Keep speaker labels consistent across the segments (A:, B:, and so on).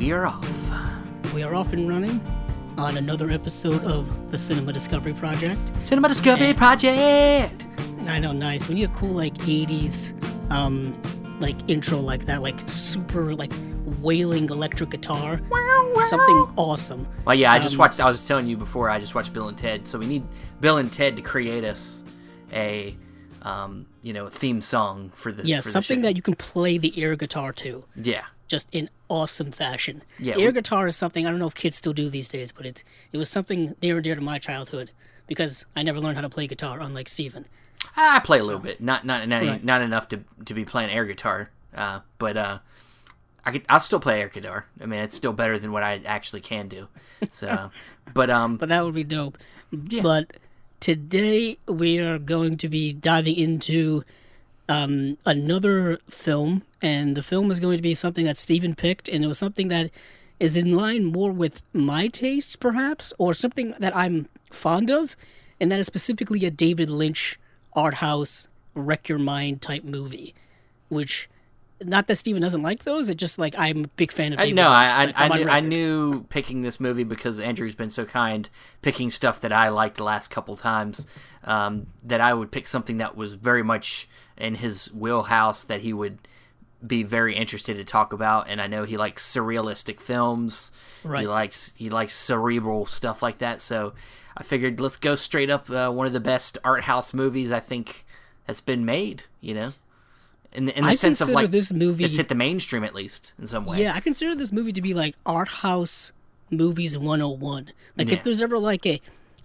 A: we are off.
B: We are off and running on another episode of the Cinema Discovery Project.
A: Cinema Discovery Project!
B: I know, nice. We need a cool, 80s, intro like that, super, wailing electric guitar. Wow, wow. Something awesome.
A: Well, yeah, I was telling you before, I just watched Bill and Ted, so we need Bill and Ted to create us a theme song for the
B: something that you can play the air guitar to.
A: Yeah.
B: Just in awesome fashion.
A: Yeah,
B: air guitar is something, I don't know if kids still do these days, but it was something near and dear to my childhood because I never learned how to play guitar, unlike Steven.
A: I play a little bit, not enough to be playing air guitar, but I'll still play air guitar. I mean, it's still better than what I actually can do. So, but
B: that would be dope.
A: Yeah.
B: But today we are going to be diving into another film, and the film is going to be something that Steven picked, and it was something that is in line more with my tastes, perhaps, or something that I'm fond of, and that is specifically a David Lynch art house, wreck your mind type movie, which, not that Steven doesn't like those, it's just I'm a big fan of David Lynch.
A: I knew picking this movie because Andrew's been so kind, picking stuff that I liked the last couple times, that I would pick something that was very much in his wheelhouse that he would be very interested to talk about. And I know he likes surrealistic films. Right. He likes cerebral stuff like that. So I figured let's go straight up one of the best art house movies I think has been made. In the sense of
B: this movie,
A: it's hit the mainstream at least in some way.
B: Yeah, I consider this movie to be art house movies 101. If there's ever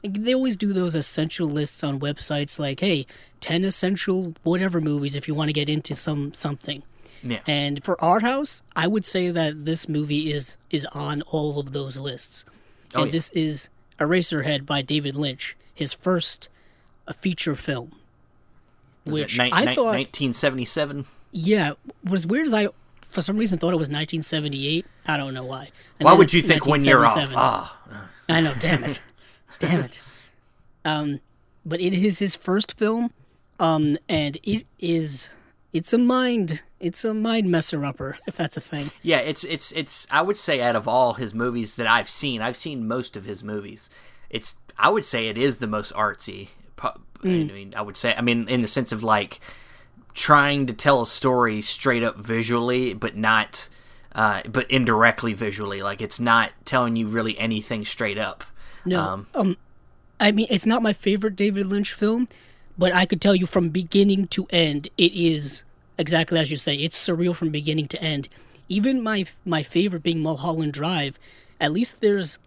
B: they always do those essential lists on websites hey, 10 essential whatever movies if you want to get into something.
A: Yeah.
B: And for art house, I would say that this movie is on all of those lists. And this is Eraserhead by David Lynch, his first feature film. Which I thought
A: 1977.
B: Yeah, was weird as I for some reason thought it was 1978. I don't know why.
A: Why would you think 1 year off?
B: I know, damn it. Damn it. But it is his first film, and it's a mind messer upper, if that's a thing.
A: Yeah, it's I would say out of all his movies that I've seen most of his movies. I would say it is the most artsy. I would say in the sense of trying to tell a story straight up visually, but not but indirectly visually. It's not telling you really anything straight up.
B: No, it's not my favorite David Lynch film, but I could tell you from beginning to end, it is exactly as you say. It's surreal from beginning to end. Even my favorite being Mulholland Drive, at least there's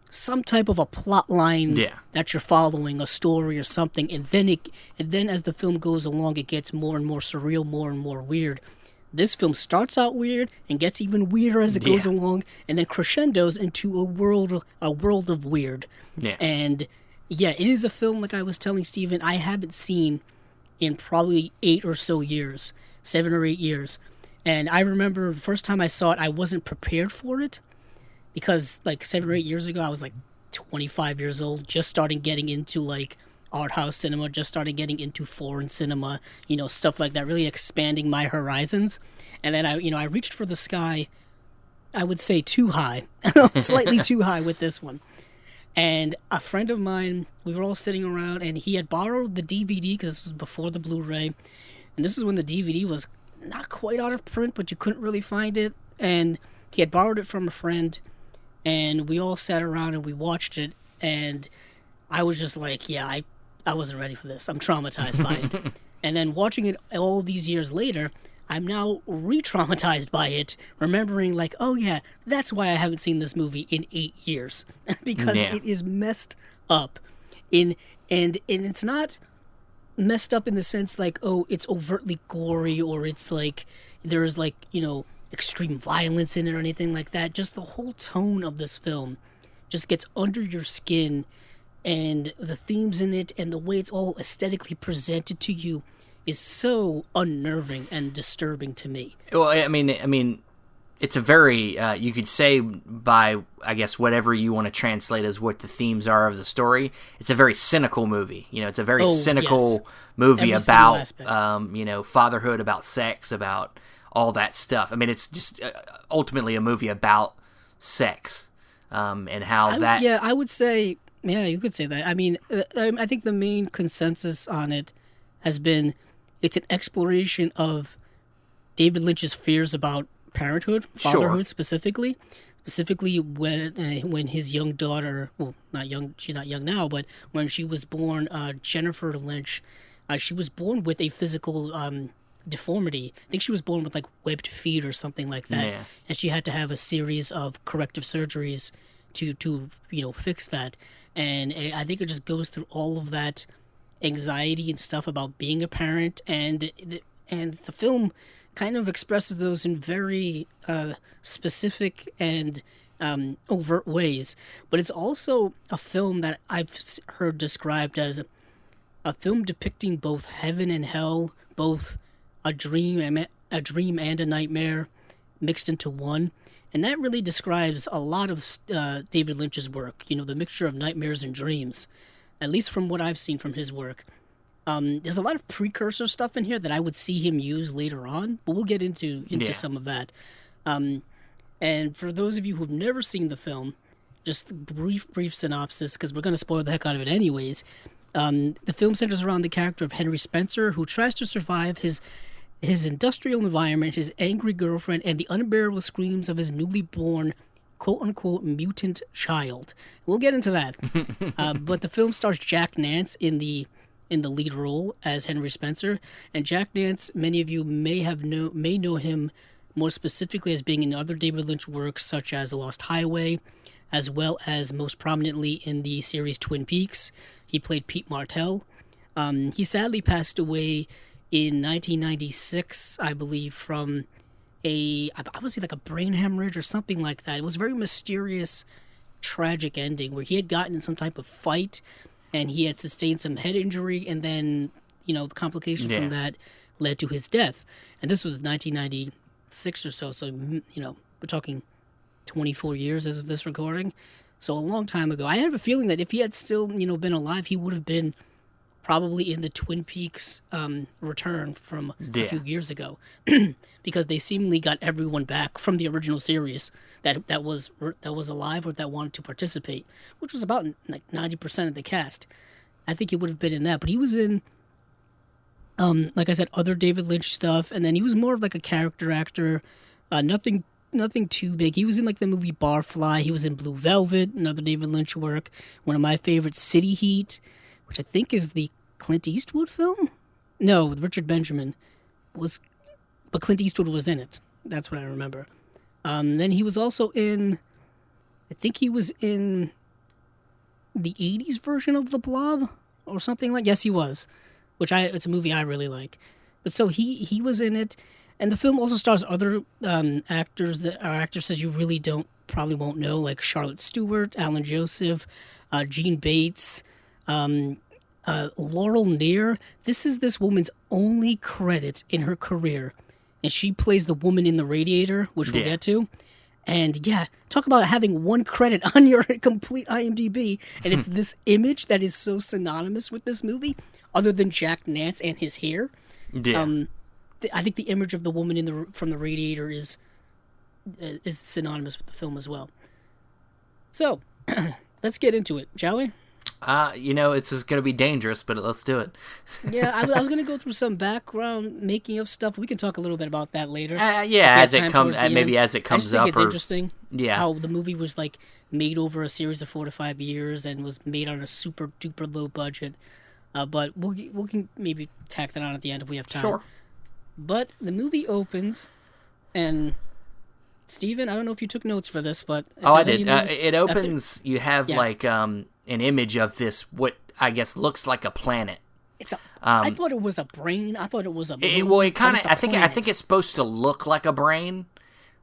B: some type of a plot line that you're following, a story or something, and then as the film goes along, it gets more and more surreal, more and more weird. This film starts out weird and gets even weirder as it goes along, and then crescendos into a world of weird.
A: Yeah.
B: And it is a film, like I was telling Steven, I haven't seen in probably 8 or so years, 7 or 8 years. And I remember the first time I saw it, I wasn't prepared for it because 7 or 8 years ago, I was 25 years old, just starting getting into art house cinema, just started getting into foreign cinema, stuff like that, really expanding my horizons. And then I reached for the sky, I would say too high, slightly too high with this one. And a friend of mine, we were all sitting around, and he had borrowed the DVD because this was before the Blu-ray. And this is when the DVD was not quite out of print, but you couldn't really find it. And he had borrowed it from a friend, and we all sat around and we watched it. And I was just I wasn't ready for this. I'm traumatized by it. And then watching it all these years later, I'm now re-traumatized by it, remembering oh yeah, that's why I haven't seen this movie in 8 years. Because it is messed up. And it's not messed up in the sense it's overtly gory or it's there's extreme violence in it or anything like that. Just the whole tone of this film just gets under your skin, and the themes in it and the way it's all aesthetically presented to you is so unnerving and disturbing to me.
A: Well, I mean, it's a very you could say by I guess whatever you want to translate as what the themes are of the story. It's a very cynical movie. It's a very cynical movie about fatherhood, about sex, about all that stuff. I mean, it's just ultimately a movie about sex, and how
B: I would say, yeah, you could say that. I mean, I think the main consensus on it has been it's an exploration of David Lynch's fears about parenthood, fatherhood specifically when his young daughter, well, not young, she's not young now, but when she was born, Jennifer Lynch, she was born with a physical deformity. I think she was born with like webbed feet or something like that, and she had to have a series of corrective surgeries to fix that. And I think it just goes through all of that anxiety and stuff about being a parent, and the film kind of expresses those in very specific and overt ways. But it's also a film that I've heard described as a film depicting both heaven and hell, both a dream and a nightmare mixed into one. And that really describes a lot of David Lynch's work, the mixture of nightmares and dreams, at least from what I've seen from his work. There's a lot of precursor stuff in here that I would see him use later on, but we'll get into some of that. And for those of you who've never seen the film, just a brief synopsis, because we're going to spoil the heck out of it anyways. The film centers around the character of Henry Spencer, who tries to survive his industrial environment, his angry girlfriend, and the unbearable screams of his newly born, quote-unquote, mutant child. We'll get into that. But the film stars Jack Nance in the lead role as Henry Spencer. And Jack Nance, many of you may know him more specifically as being in other David Lynch works, such as The Lost Highway, as well as most prominently in the series Twin Peaks. He played Pete Martell. He sadly passed away in 1996, I believe, from I would say like a brain hemorrhage or something like that. It was a very mysterious, tragic ending where he had gotten in some type of fight and he had sustained some head injury, and then, the complications from that led to his death. And this was 1996 or so, we're talking 24 years as of this recording. So a long time ago. I have a feeling that if he had still, been alive, he would have been probably in the Twin Peaks return from a few years ago, because they seemingly got everyone back from the original series that was alive or that wanted to participate, which was about like 90% of the cast. I think he would have been in that, but he was in, like I said, other David Lynch stuff, and then he was more of like a character actor, nothing too big. He was in like the movie Barfly. He was in Blue Velvet, another David Lynch work. One of my favorites, City Heat, which I think is the Clint Eastwood film? No, with Richard Benjamin. But Clint Eastwood was in it. That's what I remember. Then he was also in, I think he was in the 80s version of The Blob or something like. Yes, he was, it's a movie I really like. But so he was in it, and the film also stars other actors that are actresses you really probably won't know, like Charlotte Stewart, Alan Joseph, Gene Bates, Laurel Neer. This is this woman's only credit in her career, and she plays the woman in The Radiator, which we'll get to. And talk about having one credit on your complete IMDb, and it's this image that is so synonymous with this movie, other than Jack Nance and his hair. I think the image of the woman from The Radiator is synonymous with the film as well. So, let's get into it, shall we?
A: It's just going to be dangerous, but let's do it.
B: I was going to go through some background making of stuff. We can talk a little bit about that later.
A: As it comes up. I just think
B: it's interesting how the movie was like made over a series of 4 to 5 years and was made on a super duper low budget. But we can maybe tack that on at the end if we have time.
A: Sure.
B: But the movie opens, and Steven, I don't know if you took notes for this, but
A: I did. It opens. You have like an image of this, what I guess looks like a planet.
B: I thought it was a brain. I thought it was a moon.
A: It kind of. I think it's supposed to look like a brain,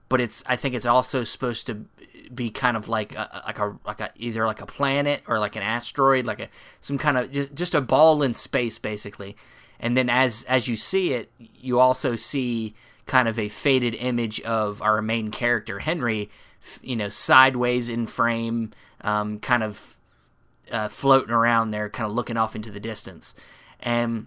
A: but I think it's also supposed to be kind of like either like a planet or like an asteroid, like some kind of just a ball in space, basically. And then as you see it, you also see kind of a faded image of our main character, Henry, sideways in frame, kind of floating around there, kind of looking off into the distance. And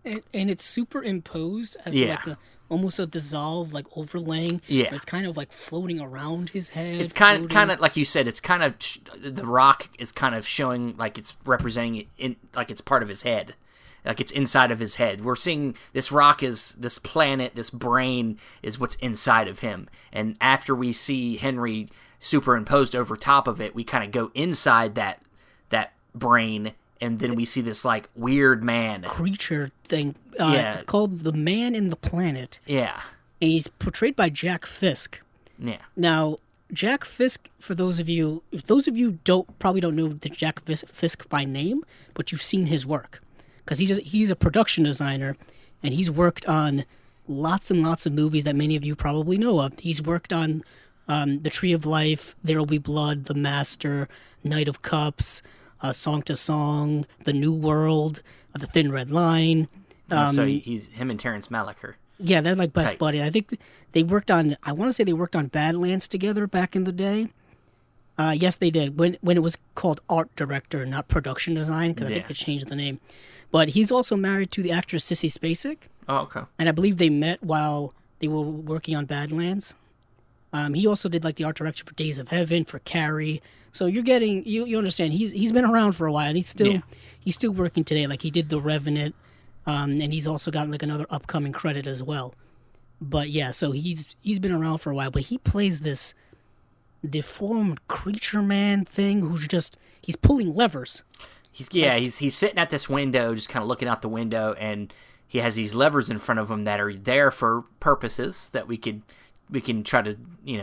B: And it's superimposed as
A: Yeah.
B: like a almost a dissolved like overlaying.
A: Yeah.
B: But it's kind of like floating around his head.
A: It's kind of like you said. It's kind of the rock is kind of showing like it's representing it in like it's part of his head, like it's inside of his head. We're seeing this rock is this planet, this brain is what's inside of him. And after we see Henry superimposed over top of it, we kind of go inside that brain, and then we see this like weird man
B: creature thing.
A: Yeah.
B: It's called The Man in the Planet.
A: Yeah,
B: And he's portrayed by Jack Fisk.
A: yeah,
B: Now, Jack Fisk, for those of you probably don't know the Jack Fisk by name, but you've seen his work. Because he's a production designer, and he's worked on lots and lots of movies that many of you probably know of. He's worked on The Tree of Life, There Will Be Blood, The Master, Knight of Cups, Song to Song, The New World, The Thin Red Line.
A: so he's him and Terrence Malick are
B: Yeah, they're like best
A: tight.
B: buddy. I think they worked on. I want to say they worked on Badlands together back in the day. Yes, they did. When it was called art director, not production design, because I think
A: Yeah.
B: they changed the name. But he's also married to the actress Sissy Spacek,
A: Oh, okay.
B: and I believe they met while they were working on Badlands. He also did like the art direction for Days of Heaven, for Carrie. So you're getting you understand. He's been around for a while, and he's still working today. Like he did The Revenant, and he's also got like another upcoming credit as well. But yeah, so he's been around for a while. But he plays this deformed creature man thing he's pulling levers.
A: He's sitting at this window, just kind of looking out the window, and he has these levers in front of him that are there for purposes that we can try to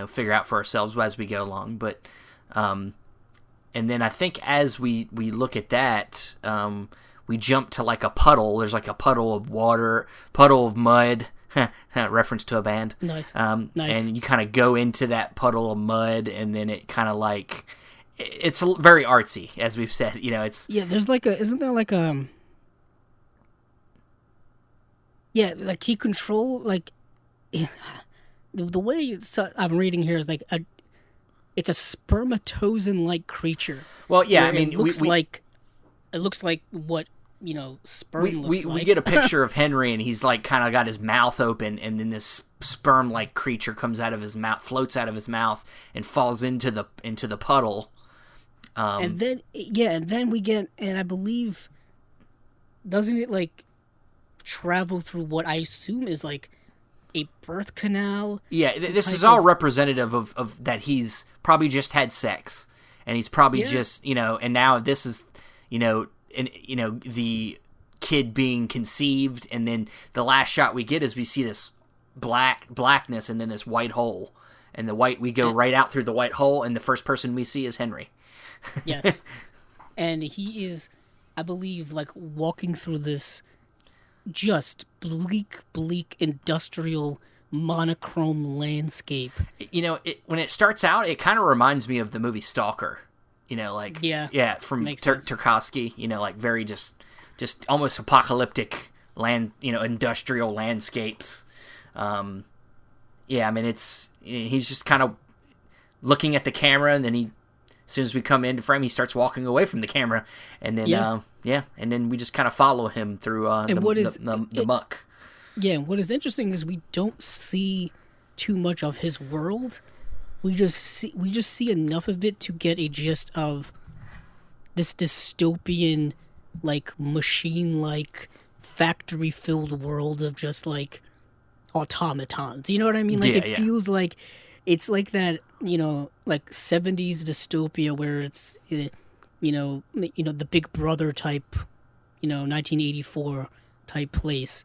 A: figure out for ourselves as we go along. But and then I think as we look at that, we jump to like a puddle. There's like a puddle of water, puddle of mud. Reference to a band.
B: Nice.
A: Nice. And you kind of go into that puddle of mud, and then it kind of like it's very artsy, as we've said. It's
B: There's like isn't there like like he control like the way I'm reading here is like it's a spermatozoan like creature.
A: Well, yeah,
B: where
A: I mean,
B: it looks like what sperm looks like.
A: We get a picture of Henry, and he's like kind of got his mouth open, and then this sperm like creature comes out of his mouth, floats out of his mouth, and falls into the puddle.
B: And then we get, and I believe, doesn't it like travel through what I assume is like a birth canal?
A: Yeah, this is all representative of that he's probably just had sex, and he's probably just and now this is the kid being conceived, and then the last shot we get is we see this blackness and then this white hole, and we go right out through the white hole, and the first person we see is Henry.
B: Yes. And he is, I believe, like walking through this just bleak industrial monochrome landscape.
A: When it starts out, it kind of reminds me of the movie Stalker. From Tarkovsky. Like very just almost apocalyptic land. Industrial landscapes. I mean, he's just kind of looking at the camera, and then as soon as we come into frame, he starts walking away from the camera, and then and then we just kind of follow him through the muck.
B: Yeah, and what is interesting is we don't see too much of his world. We just see enough of it to get a gist of this dystopian, like machine-like, factory-filled world of just like automatons. You know what I mean? Like it feels like it's like that, like 70s dystopia where it's the Big Brother type, 1984 type place.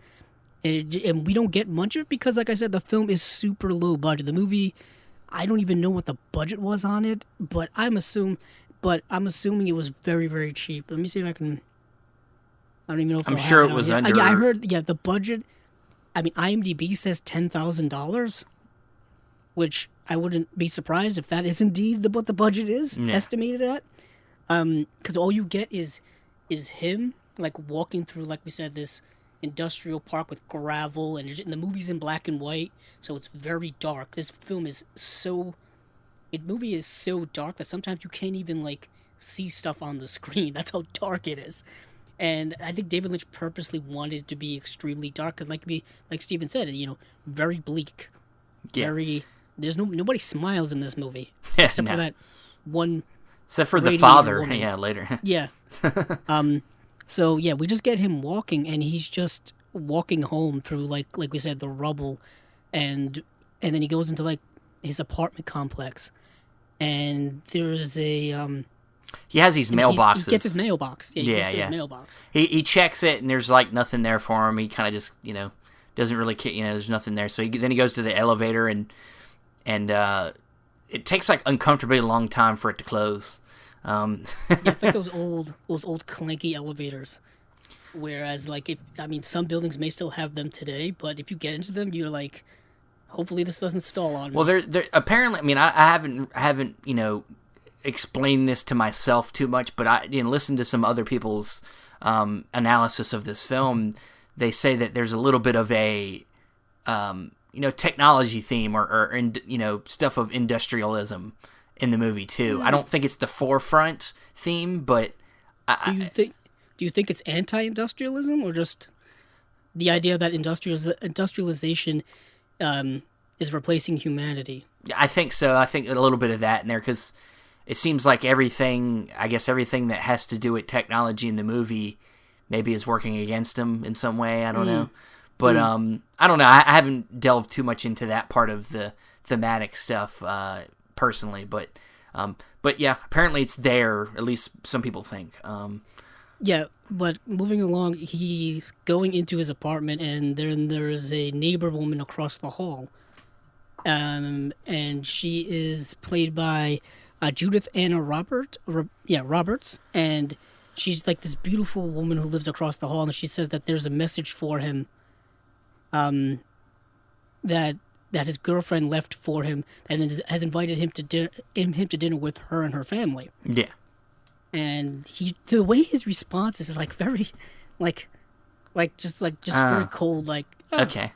B: And we don't get much of it because, like I said, the film is super low budget. The movie, I don't even know what the budget was on it, but I'm assuming it was very, very cheap. Let me see if I can. I don't even know if
A: I'm sure it was under.
B: Yeah, I heard. Yeah, the budget. I mean, IMDb says $10,000, which I wouldn't be surprised if that is indeed what the budget is estimated at. Because all you get is him like walking through, like we said, this industrial park with gravel, and the movie's in black and white, so it's very dark. This movie is so dark that sometimes you can't even like see stuff on the screen. That's how dark it is. And I think David Lynch purposely wanted it to be extremely dark because, like Steven said, very bleak.
A: Yeah.
B: There's nobody smiles in this movie
A: Yeah,
B: except for that one.
A: Except for the
B: radiator
A: father,
B: woman.
A: yeah, later.
B: Yeah. So yeah, we just get him walking, and he's just walking home through like we said, the rubble, and then he goes into like his apartment complex, and there's a
A: He has these mailboxes.
B: He gets his mailbox. Yeah, he goes to
A: yeah.
B: his mailbox.
A: He checks it, and there's like nothing there for him. He kind of just doesn't really care. There's nothing there. So then he goes to the elevator, and it takes like uncomfortably long time for it to close.
B: Yeah, it's like those old clanky elevators. Whereas, some buildings may still have them today, but if you get into them, you're like, hopefully this doesn't stall on me.
A: Well, they're apparently. I mean, I haven't explained this to myself too much, but I listened to some other people's analysis of this film. They say that there's a little bit of a technology theme or stuff of industrialism in the movie too. I don't think it's the forefront theme, but
B: do you think it's anti-industrialism or just the idea that industrialization is replacing humanity?
A: I think so. I think a little bit of that in there because it seems like everything that has to do with technology in the movie maybe is working against him in some way. I don't know. But I don't know. I haven't delved too much into that part of the thematic stuff personally, but yeah, apparently it's there. At least some people think.
B: Yeah, but moving along, he's going into his apartment, and then there's a neighbor woman across the hall, and she is played by Judith Anna Roberts, and she's like this beautiful woman who lives across the hall, and she says that there's a message for him. That his girlfriend left for him and has invited him to dinner with her and her family.
A: Yeah.
B: And the way his response is like very, just very cold. Like, oh,
A: okay,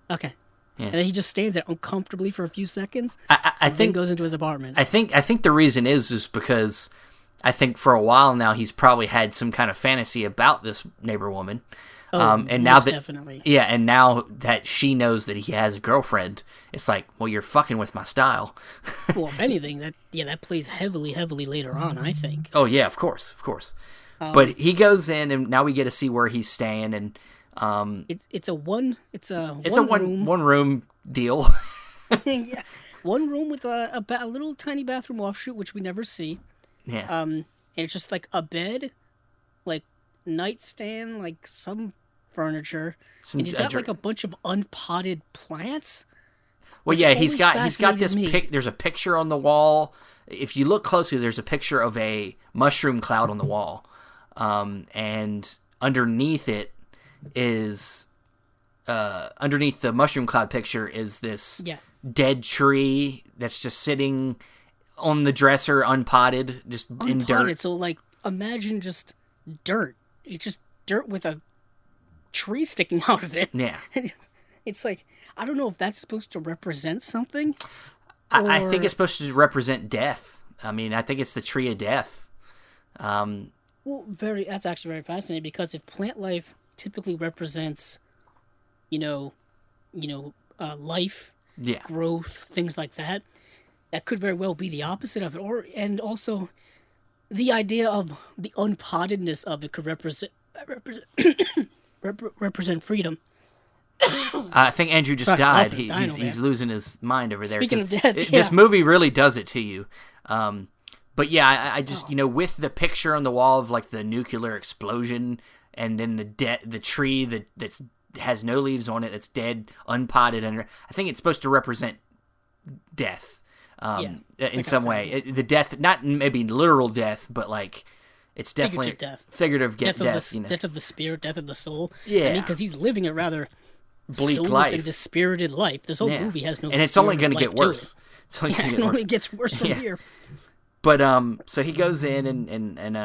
B: okay.
A: Yeah.
B: And then he just stands there uncomfortably for a few seconds.
A: I think
B: then goes into his apartment.
A: I think the reason is because I think for a while now he's probably had some kind of fantasy about this neighbor woman. And now that
B: definitely.
A: Yeah, and now that she knows that he has a girlfriend, it's like, well, you're fucking with my style.
B: Well, if anything, that plays heavily later on, I think.
A: Oh yeah, of course. But he goes in, and now we get to see where he's staying, and
B: it's a one
A: room deal.
B: Yeah, one room with a little tiny bathroom offshoot, which we never see.
A: Yeah.
B: And it's just like a bed, like nightstand, like some furniture, and he's got like a bunch of unpotted plants.
A: Well, yeah, he's got this there's a picture on the wall. If you look closely, there's a picture of a mushroom cloud on the wall, and underneath it is underneath the mushroom cloud picture is this dead tree that's just sitting on the dresser, unpotted, just in dirt.
B: So like, imagine just dirt. It's just dirt with a tree sticking out of it.
A: Yeah.
B: It's like, I don't know if that's supposed to represent something.
A: I think it's supposed to represent death. I mean, I think it's the tree of death.
B: Well, that's actually very fascinating, because if plant life typically represents, life, growth, things like that, that could very well be the opposite of it. And also, the idea of the unpottedness of it could represent freedom.
A: I think Andrew just died. He's losing his mind over there.
B: Speaking of death,
A: this movie really does it to you. But yeah, I just with the picture on the wall of like the nuclear explosion, and then the tree that has no leaves on it, that's dead, unpotted, and I think it's supposed to represent death. In some way, the death, not maybe literal death, but like it's definitely figurative death.
B: Death of the spirit, death of the soul.
A: Yeah,
B: because he's living a rather
A: bleak life
B: and dispirited life. This whole movie has no,
A: and it's only going to get worse.
B: It only gets worse from here.
A: But so he goes in and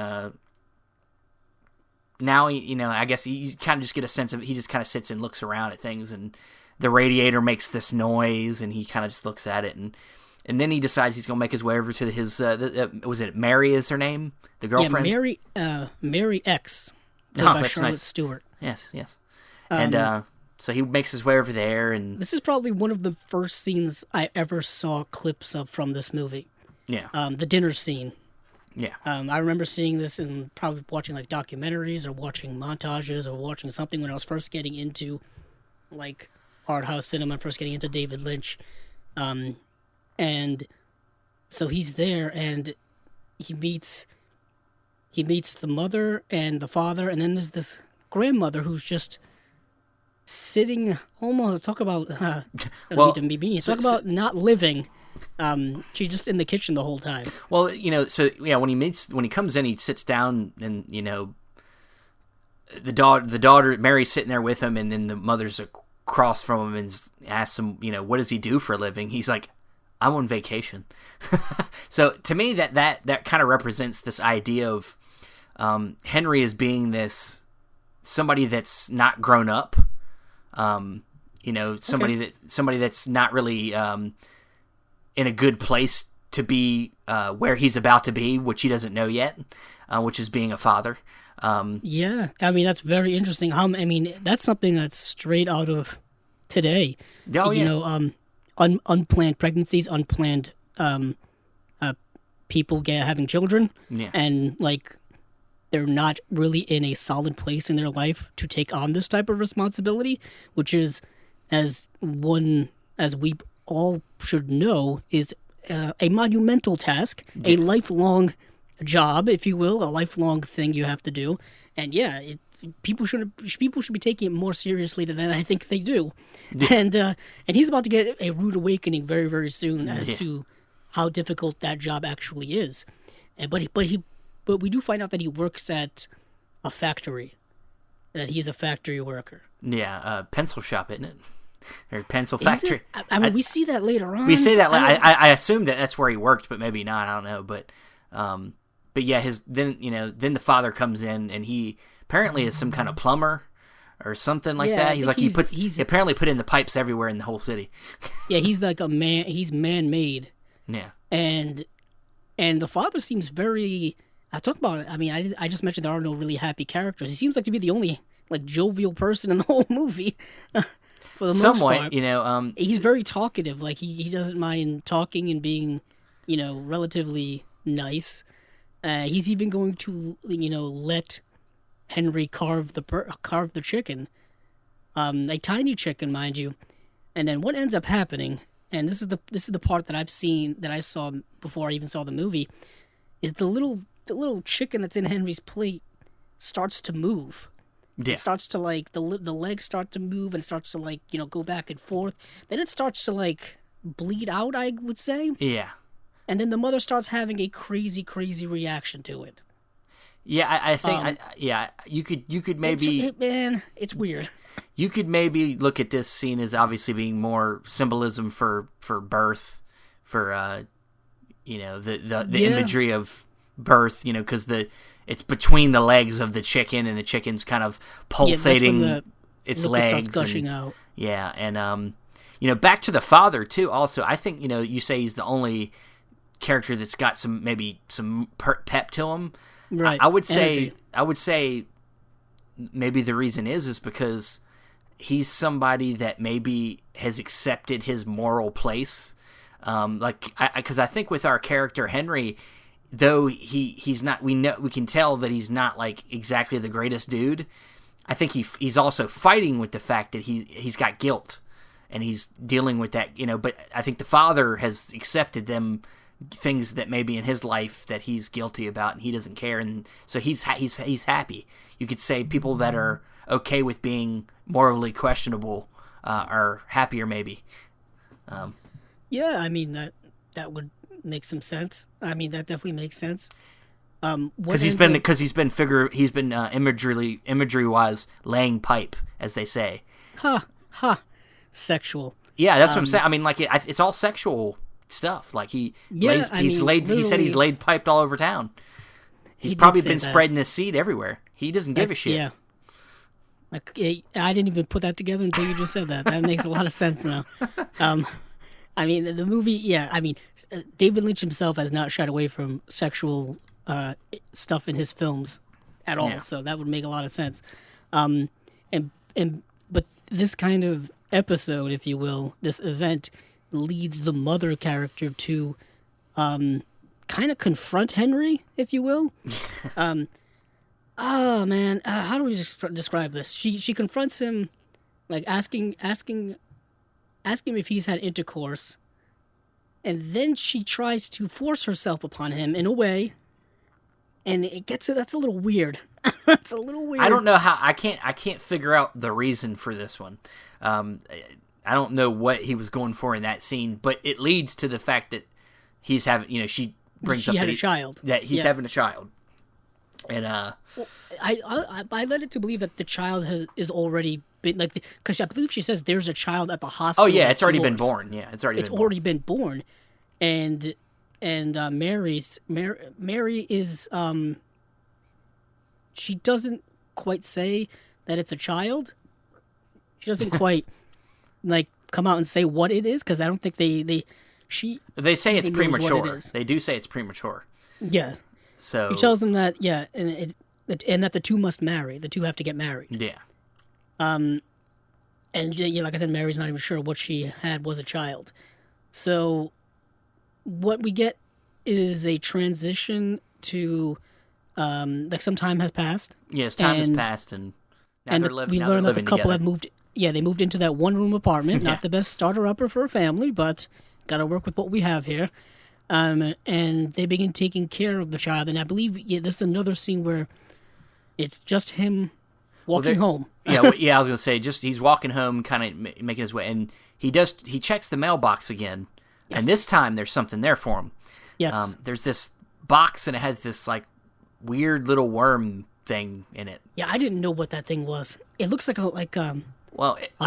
A: now I guess you kind of just get a sense of it. He just kind of sits and looks around at things, and the radiator makes this noise, and he kind of just looks at it, and then he decides he's gonna make his way over to his was it Mary is her name, the girlfriend?
B: Yeah, Mary X, played by
A: that's
B: Charlotte
A: nice.
B: Stewart.
A: Yes. And so he makes his way over there, and
B: This is probably one of the first scenes I ever saw clips of from this movie.
A: yeah,
B: The dinner scene.
A: yeah,
B: I remember seeing this and probably watching like documentaries or watching montages or watching something when I was first getting into like art house cinema, first getting into David Lynch. And so he's there and he meets the mother and the father, and then there's this grandmother who's just sitting almost talk about
A: Well,
B: talk about not living. She's just in the kitchen the whole time.
A: Well, so yeah, when he comes in, he sits down, and the daughter Mary's sitting there with him, and then the mother's across from him and asks him, what does he do for a living? He's like, I'm on vacation. So to me, that kind of represents this idea of Henry as being this somebody that's not grown up. Somebody that's not really in a good place to be where he's about to be, which he doesn't know yet, which is being a father.
B: Yeah, I mean that's very interesting. That's something that's straight out of today.
A: Oh, yeah.
B: Unplanned pregnancies, unplanned people having children,
A: Yeah.
B: and like they're not really in a solid place in their life to take on this type of responsibility, which is, as we all should know, is a monumental task, a lifelong job, if you will, a lifelong thing you have to do. And yeah, people should be taking it more seriously than I think they do. Yeah. And he's about to get a rude awakening very, very soon as to how difficult that job actually is. But we do find out that he works at a factory, that he's a factory worker.
A: Yeah, pencil shop, isn't it? Or pencil factory.
B: We see that later on.
A: We say that. I assume that's where he worked, but maybe not. I don't know. But yeah, then the father comes in, and he apparently is some kind of plumber or something like that. He's apparently put in the pipes everywhere in the whole city.
B: Yeah, he's like a man. He's man-made.
A: Yeah,
B: and the father seems very. I talk about it. I mean, I just mentioned there are no really happy characters. He seems like to be the only like jovial person in the whole movie. For the most part.
A: He's
B: very talkative. Like he doesn't mind talking and being, relatively nice. He's even going to, let Henry carve the chicken, a tiny chicken, mind you. And then what ends up happening, and this is the part that I saw before I even saw the movie, is the little chicken that's in Henry's plate starts to move. Yeah. It starts to the legs start to move and starts to go back and forth. Then it starts to bleed out, I would say.
A: Yeah.
B: And then the mother starts having a crazy, crazy reaction to it.
A: Yeah, I think you could maybe
B: it's weird.
A: You could maybe look at this scene as obviously being more symbolism for birth, for the imagery of birth, because it's between the legs of the chicken, and the chicken's kind of pulsating its legs,
B: gushing out.
A: Yeah, and back to the father too. Also, I think you say he's the only character that's got some pep to him.
B: Right.
A: I would say maybe the reason is because he's somebody that maybe has accepted his moral place. Because I think with our character Henry, though he's not, we can tell that he's not exactly the greatest dude. I think he's also fighting with the fact that he's got guilt, and he's dealing with that. But I think the father has accepted them things that maybe in his life that he's guilty about, and he doesn't care, and so he's happy. You could say people that are okay with being morally questionable are happier, maybe.
B: Yeah, I mean that would make some sense. I mean that definitely makes sense. Because he's been imagery wise laying pipe, as they say. Sexual. Yeah,
A: that's what I'm saying. I mean, it's all sexual stuff. He said he's laid piped all over town. He's probably been spreading his seed everywhere. He doesn't give a shit.
B: Yeah. I didn't even put that together until you just said that. That makes a lot of sense now. I mean, the movie, David Lynch himself has not shied away from sexual stuff in his films. at all.
A: Yeah.
B: So that would make a lot of sense. Um, but this kind of episode, if you will, this event leads the mother character to kind of confront Henry, if you will. Oh man, how do we describe this? She confronts him, like asking him if he's had intercourse, and then she tries to force herself upon him in a way, and that's a little weird. That's a little weird.
A: I don't know how I can't figure out the reason for this one. I don't know what he was going for in that scene, but it leads to the fact that he's having, she brings up
B: a child.
A: That he's having a child. And
B: well, I led it to believe that the child is already been because I believe she says there's a child at the hospital.
A: Oh yeah, it's already been born. Yeah, it's already
B: been born, and Mary is she doesn't quite say that it's a child. She doesn't quite come out and say what it is, because I don't think they
A: say it's premature. They do say it's premature.
B: Yeah.
A: So
B: he tells them that and that the two must marry. The two have to get married.
A: Yeah.
B: And like I said, Mary's not even sure what she had was a child. So what we get is a transition to some time has passed.
A: Yes, time has passed, and now they're living.
B: We learn that the couple
A: together.
B: have moved. Yeah, they moved into that one-room apartment. Not the best starter-upper for a family, but got to work with what we have here. And they begin taking care of the child. And I believe this is another scene where it's just him walking home.
A: I was going to say, just he's walking home, kind of making his way. And he checks the mailbox again. Yes. And this time there's something there for him.
B: Yes.
A: There's this box, and it has this weird little worm thing in it.
B: Yeah, I didn't know what that thing was. It looks like a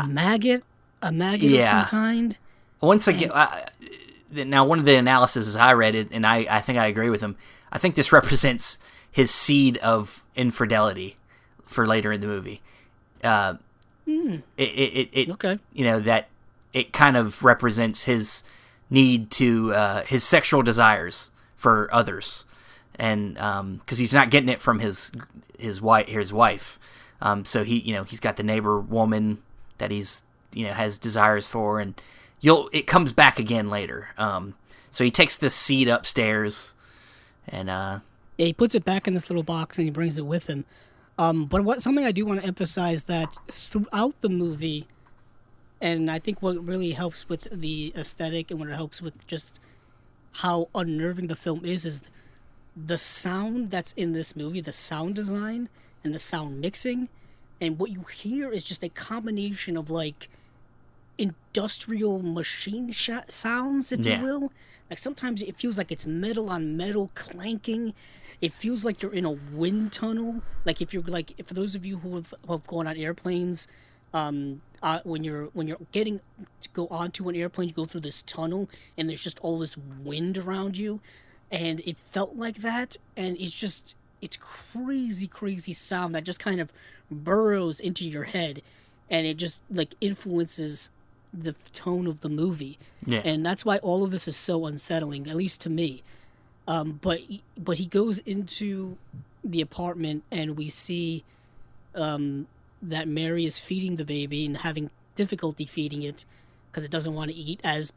B: maggot of some kind.
A: Once again, now one of the analyses I read it, and I think I agree with him. I think this represents his seed of infidelity for later in the movie. Okay. That it kind of represents his need to his sexual desires for others, and because he's not getting it from his wife, so he's got the neighbor woman that he's has desires for, and it comes back again later. So he takes this seed upstairs, and
B: he puts it back in this little box, and he brings it with him. But something I do want to emphasize that throughout the movie, and I think what really helps with the aesthetic and what it helps with just how unnerving the film is the sound that's in this movie, the sound design and the sound mixing, and what you hear is just a combination of industrial machine sounds, if you will. Sometimes it feels like it's metal on metal clanking. It feels like you're in a wind tunnel. For those of you who have gone on airplanes, when you're getting to go onto an airplane, you go through this tunnel, and there's just all this wind around you, and it felt like that. And it's crazy sound that just kind of burrows into your head, and it just influences the tone of the movie.
A: Yeah. And
B: that's why all of this is so unsettling, at least to me. But he goes into the apartment, and we see that Mary is feeding the baby and having difficulty feeding it because it doesn't want to eat, as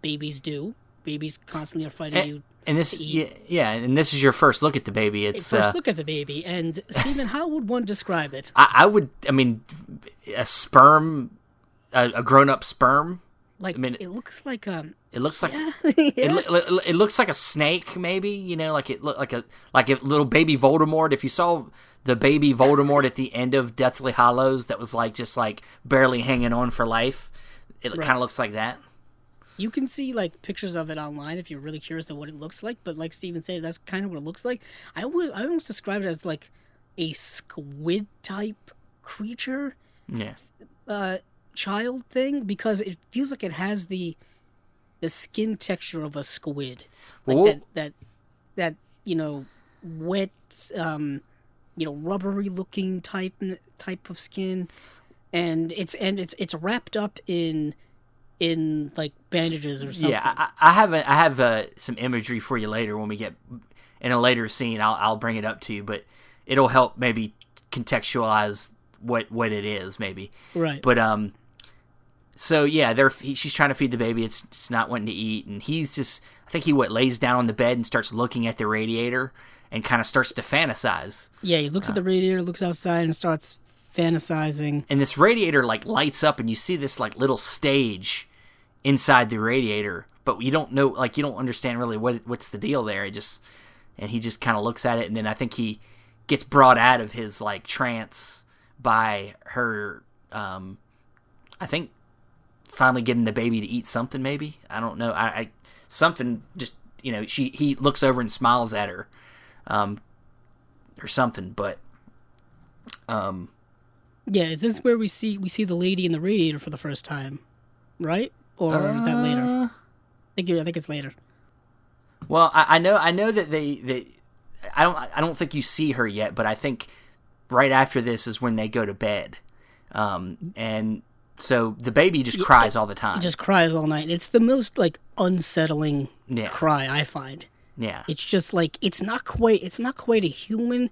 B: babies do. Babies constantly are fighting you.
A: And this,
B: to eat.
A: And this is your first look at the baby. It's
B: first look at the baby. And Stephen, how would one describe it?
A: A sperm, a grown-up sperm.
B: It looks like
A: It looks like
B: yeah.
A: it looks like a snake, maybe. It looked like a little baby Voldemort. If you saw the baby Voldemort at the end of Deathly Hallows, that was just barely hanging on for life. It kind of looks like that.
B: You can see pictures of it online if you're really curious to what it looks like. But like Steven said, that's kind of what it looks like. I almost describe it as a squid type creature.
A: Yeah.
B: Child thing, because it feels like it has the skin texture of a squid, that wet, rubbery looking type of skin, and it's wrapped up in bandages or something.
A: Yeah, I have some imagery for you later when we get in a later scene. I'll bring it up to you, but it'll help maybe contextualize what it is, maybe.
B: Right.
A: But so yeah, she's trying to feed the baby. It's not wanting to eat, and he's just, I think he lays down on the bed and starts looking at the radiator and kind of starts to fantasize.
B: Yeah, he looks at the radiator, looks outside, and starts fantasizing.
A: And this radiator like lights up, and you see this like little stage inside the radiator, but you don't know, like you don't understand really what's the deal there. And he just kind of looks at it, and then I think he gets brought out of his like trance by her. I think finally getting the baby to eat something. Maybe, I don't know. I something just, you know, he looks over and smiles at her, or something. But
B: yeah, is this where we see the lady in the radiator for the first time, right? Or is that later? I think it's later.
A: Well, I know that they I don't think you see her yet, but I think right after this is when they go to bed, and so the baby just cries all the time.
B: It just cries all night. It's the most like unsettling cry, I find.
A: Yeah,
B: it's just like it's not quite a human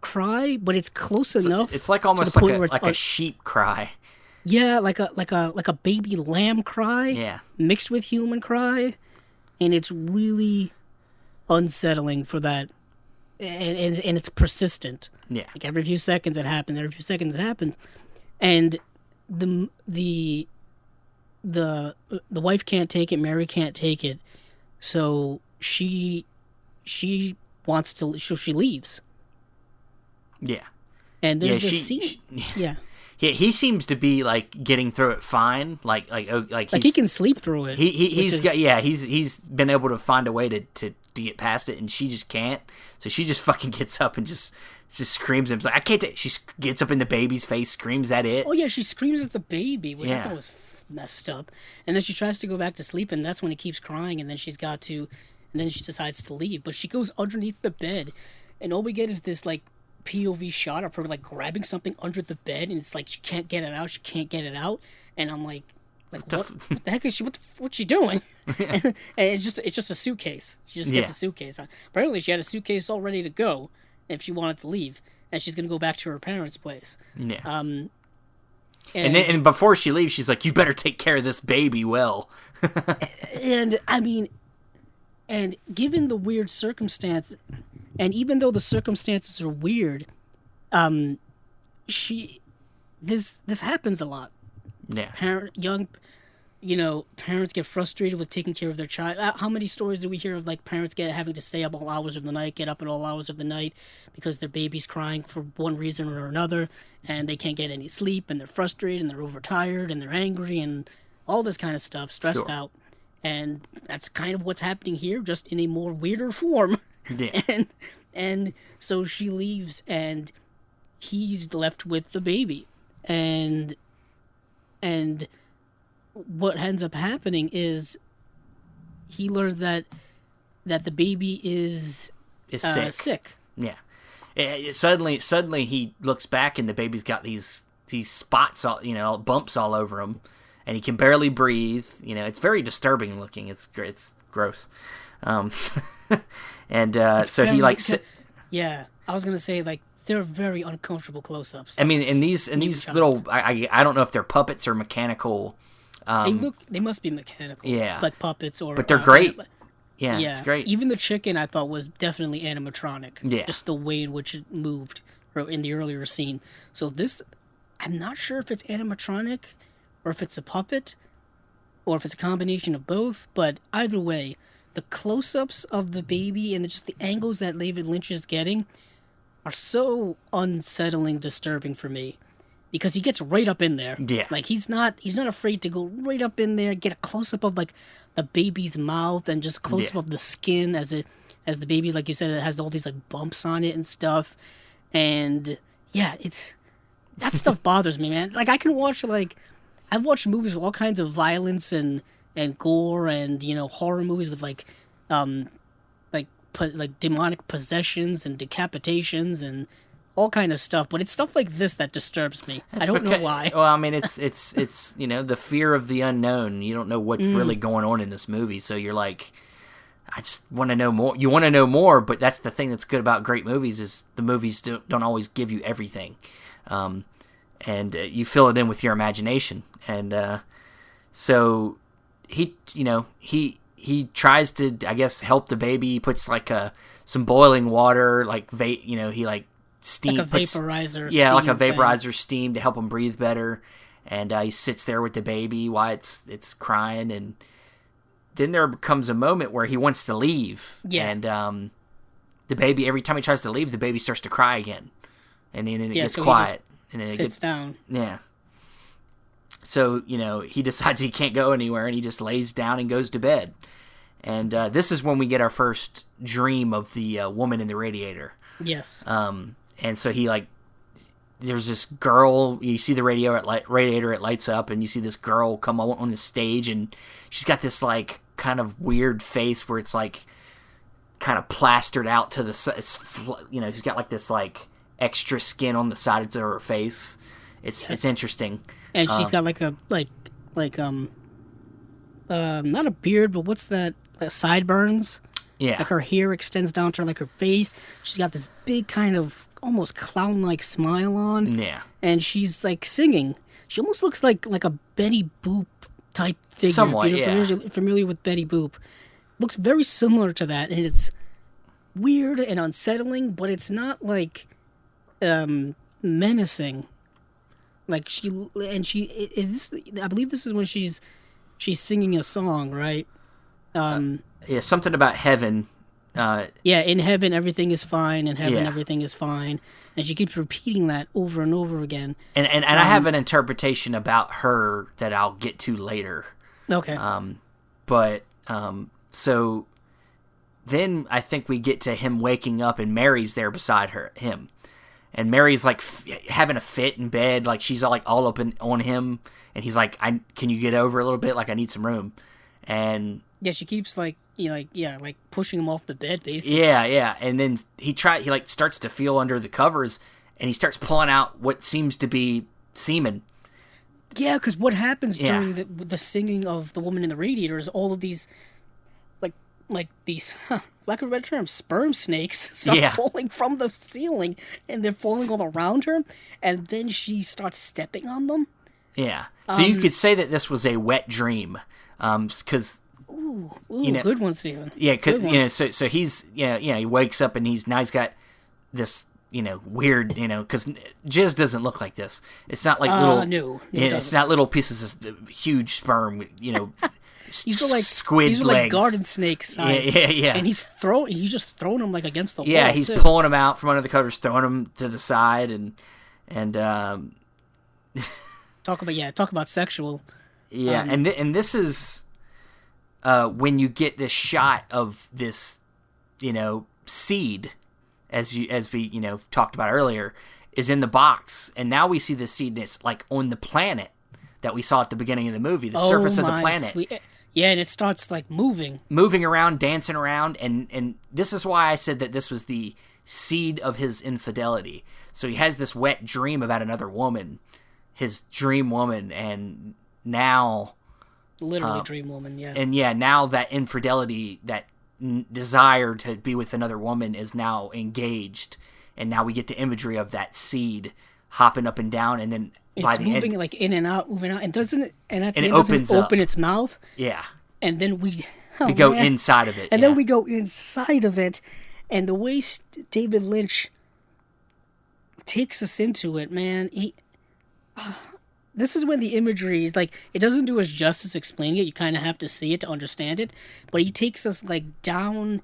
B: cry, but it's close enough.
A: It's like almost like a sheep cry.
B: Yeah, like a baby lamb cry.
A: Yeah,
B: mixed with human cry, and it's really unsettling for that, and it's persistent.
A: Yeah,
B: like every few seconds it happens. And the wife can't take it. Mary can't take it, so she wants to. So she leaves.
A: Yeah,
B: and there's this scene. Yeah,
A: he seems to be like getting through it fine. Like
B: he can sleep through it.
A: He's been able to find a way to get past it, and she just can't. So she just fucking gets up and just screams at him. It's like, I can't take. She gets up in the baby's face, screams at it.
B: Oh yeah, she screams at the baby, which I thought was messed up. And then she tries to go back to sleep, and that's when he keeps crying. And then she decides to leave, but she goes underneath the bed, and all we get is this like POV shot of her like grabbing something under the bed, and it's like she can't get it out. And I'm like what the heck is she? What's she doing? and it's just a suitcase. She just gets a suitcase. Apparently, she had a suitcase all ready to go if she wanted to leave, and she's gonna go back to her parents' place.
A: Yeah. And before she leaves, she's like, "You better take care of this baby well."
B: And I mean, and given the weird circumstance, and even though the circumstances are weird, this happens a lot.
A: Yeah.
B: Parents get frustrated with taking care of their child. How many stories do we hear of like parents having to stay up all hours of the night, get up at all hours of the night because their baby's crying for one reason or another, and they can't get any sleep, and they're frustrated, and they're overtired, and they're angry, and all this kind of stuff, stressed out. And that's kind of what's happening here, just in a more weirder form.
A: Yeah.
B: And so she leaves, and he's left with the baby, and what ends up happening is he learns that the baby is sick.
A: Yeah. Suddenly he looks back, and the baby's got these spots, bumps all over him, and he can barely breathe. It's very disturbing looking. It's gross. And so he like.
B: Yeah, I was gonna say like they're very uncomfortable close-ups.
A: I mean, in these little, I don't know if they're puppets or mechanical.
B: They must be mechanical.
A: Yeah,
B: like puppets or.
A: But they're great. Yeah, it's great.
B: Even the chicken I thought was definitely animatronic.
A: Yeah,
B: just the way in which it moved in the earlier scene. So this, I'm not sure if it's animatronic, or if it's a puppet, or if it's a combination of both. But either way, the close-ups of the baby and just the angles that David Lynch is getting are so unsettling, disturbing for me, because he gets right up in there.
A: Yeah,
B: like he's not afraid to go right up in there, get a close-up of like the baby's mouth, and just a close-up of the skin as the baby, like you said, it has all these like bumps on it and stuff. And yeah, that stuff bothers me, man. Like I can watch I've watched movies with all kinds of violence and gore and horror movies with like demonic possessions and decapitations and all kind of stuff, but it's stuff like this that disturbs me. I don't know why.
A: Well, I mean, it's the fear of the unknown. You don't know what's really going on in this movie, so you're like, I just want to know more. You want to know more, but that's the thing that's good about great movies is the movies don't always give you everything. And you fill it in with your imagination. And so he tries to, I guess, help the baby. He puts like some boiling water, he like steam,
B: like a vaporizer.
A: Like a vaporizer steam to help him breathe better. And he sits there with the baby while it's crying, and then there comes a moment where he wants to leave. Yeah. And the baby, every time he tries to leave, the baby starts to cry again, and then it gets quiet, and then it gets
B: down.
A: Yeah. So he decides he can't go anywhere, and he just lays down and goes to bed. And this is when we get our first dream of the woman in the radiator.
B: Yes.
A: And so he there's this girl, you see the radiator, it lights up, and you see this girl come on the stage, and she's got this like kind of weird face where it's like kind of plastered out to the side. She's got like this like extra skin on the sides of her face. It's interesting.
B: And she's got like not a beard, but what's that? Sideburns.
A: Yeah.
B: Like her hair extends down to her face. She's got this big kind of almost clown-like smile on.
A: Yeah.
B: And she's like singing. She almost looks like a Betty Boop type figure.
A: Somewhat,
B: if you're familiar with Betty Boop. Looks very similar to that, and it's weird and unsettling, but it's not like menacing. Like I believe this is when she's singing a song, right?
A: Something about heaven.
B: In heaven everything is fine. In heaven everything is fine, and she keeps repeating that over and over again.
A: And I have an interpretation about her that I'll get to later.
B: Okay.
A: So then I think we get to him waking up, and Mary's there beside him, and Mary's like having a fit in bed, like she's all up on him, and he's like, "Can you get over a little bit? Like I need some room," and
B: she keeps pushing him off the bed, basically.
A: Yeah, and then he starts to feel under the covers, and he starts pulling out what seems to be semen.
B: Yeah, because what happens during the singing of the woman in the radiator is all of these, like these, lack of a better term, sperm snakes start falling from the ceiling, and they're falling all around her, and then she starts stepping on them. Yeah,
A: so you could say that this was a wet dream, because.
B: Ooh, good one, Steven.
A: Yeah, because so he's he wakes up, and he's got this weird because jizz doesn't look like this. It's not like little it's not little pieces of huge sperm.
B: These are like
A: squid
B: these are
A: legs,
B: like garden snake size.
A: Yeah.
B: And he's just throwing them like against the wall.
A: Yeah, he's pulling them out from under the covers, throwing them to the side, and
B: talk about sexual.
A: Yeah, and this is. When you get this shot of this, seed, as we talked about earlier, is in the box, and now we see the seed, and it's like on the planet that we saw at the beginning of the movie, the surface of the planet.
B: And it starts like moving
A: around, dancing around, and this is why I said that this was the seed of his infidelity. So he has this wet dream about another woman, his dream woman, and now.
B: Literally dream woman, yeah.
A: And now that infidelity, that desire to be with another woman is now engaged, and now we get the imagery of that seed hopping up and down, and then
B: it's moving like in and out, moving out, and doesn't it? And at the end,
A: opens
B: doesn't it open its mouth?
A: Yeah.
B: And then we
A: go inside of it,
B: and then we go inside of it, and the way David Lynch takes us into it, man, this is when the imagery is like, it doesn't do us justice explaining it. You kind of have to see it to understand it. But he takes us like down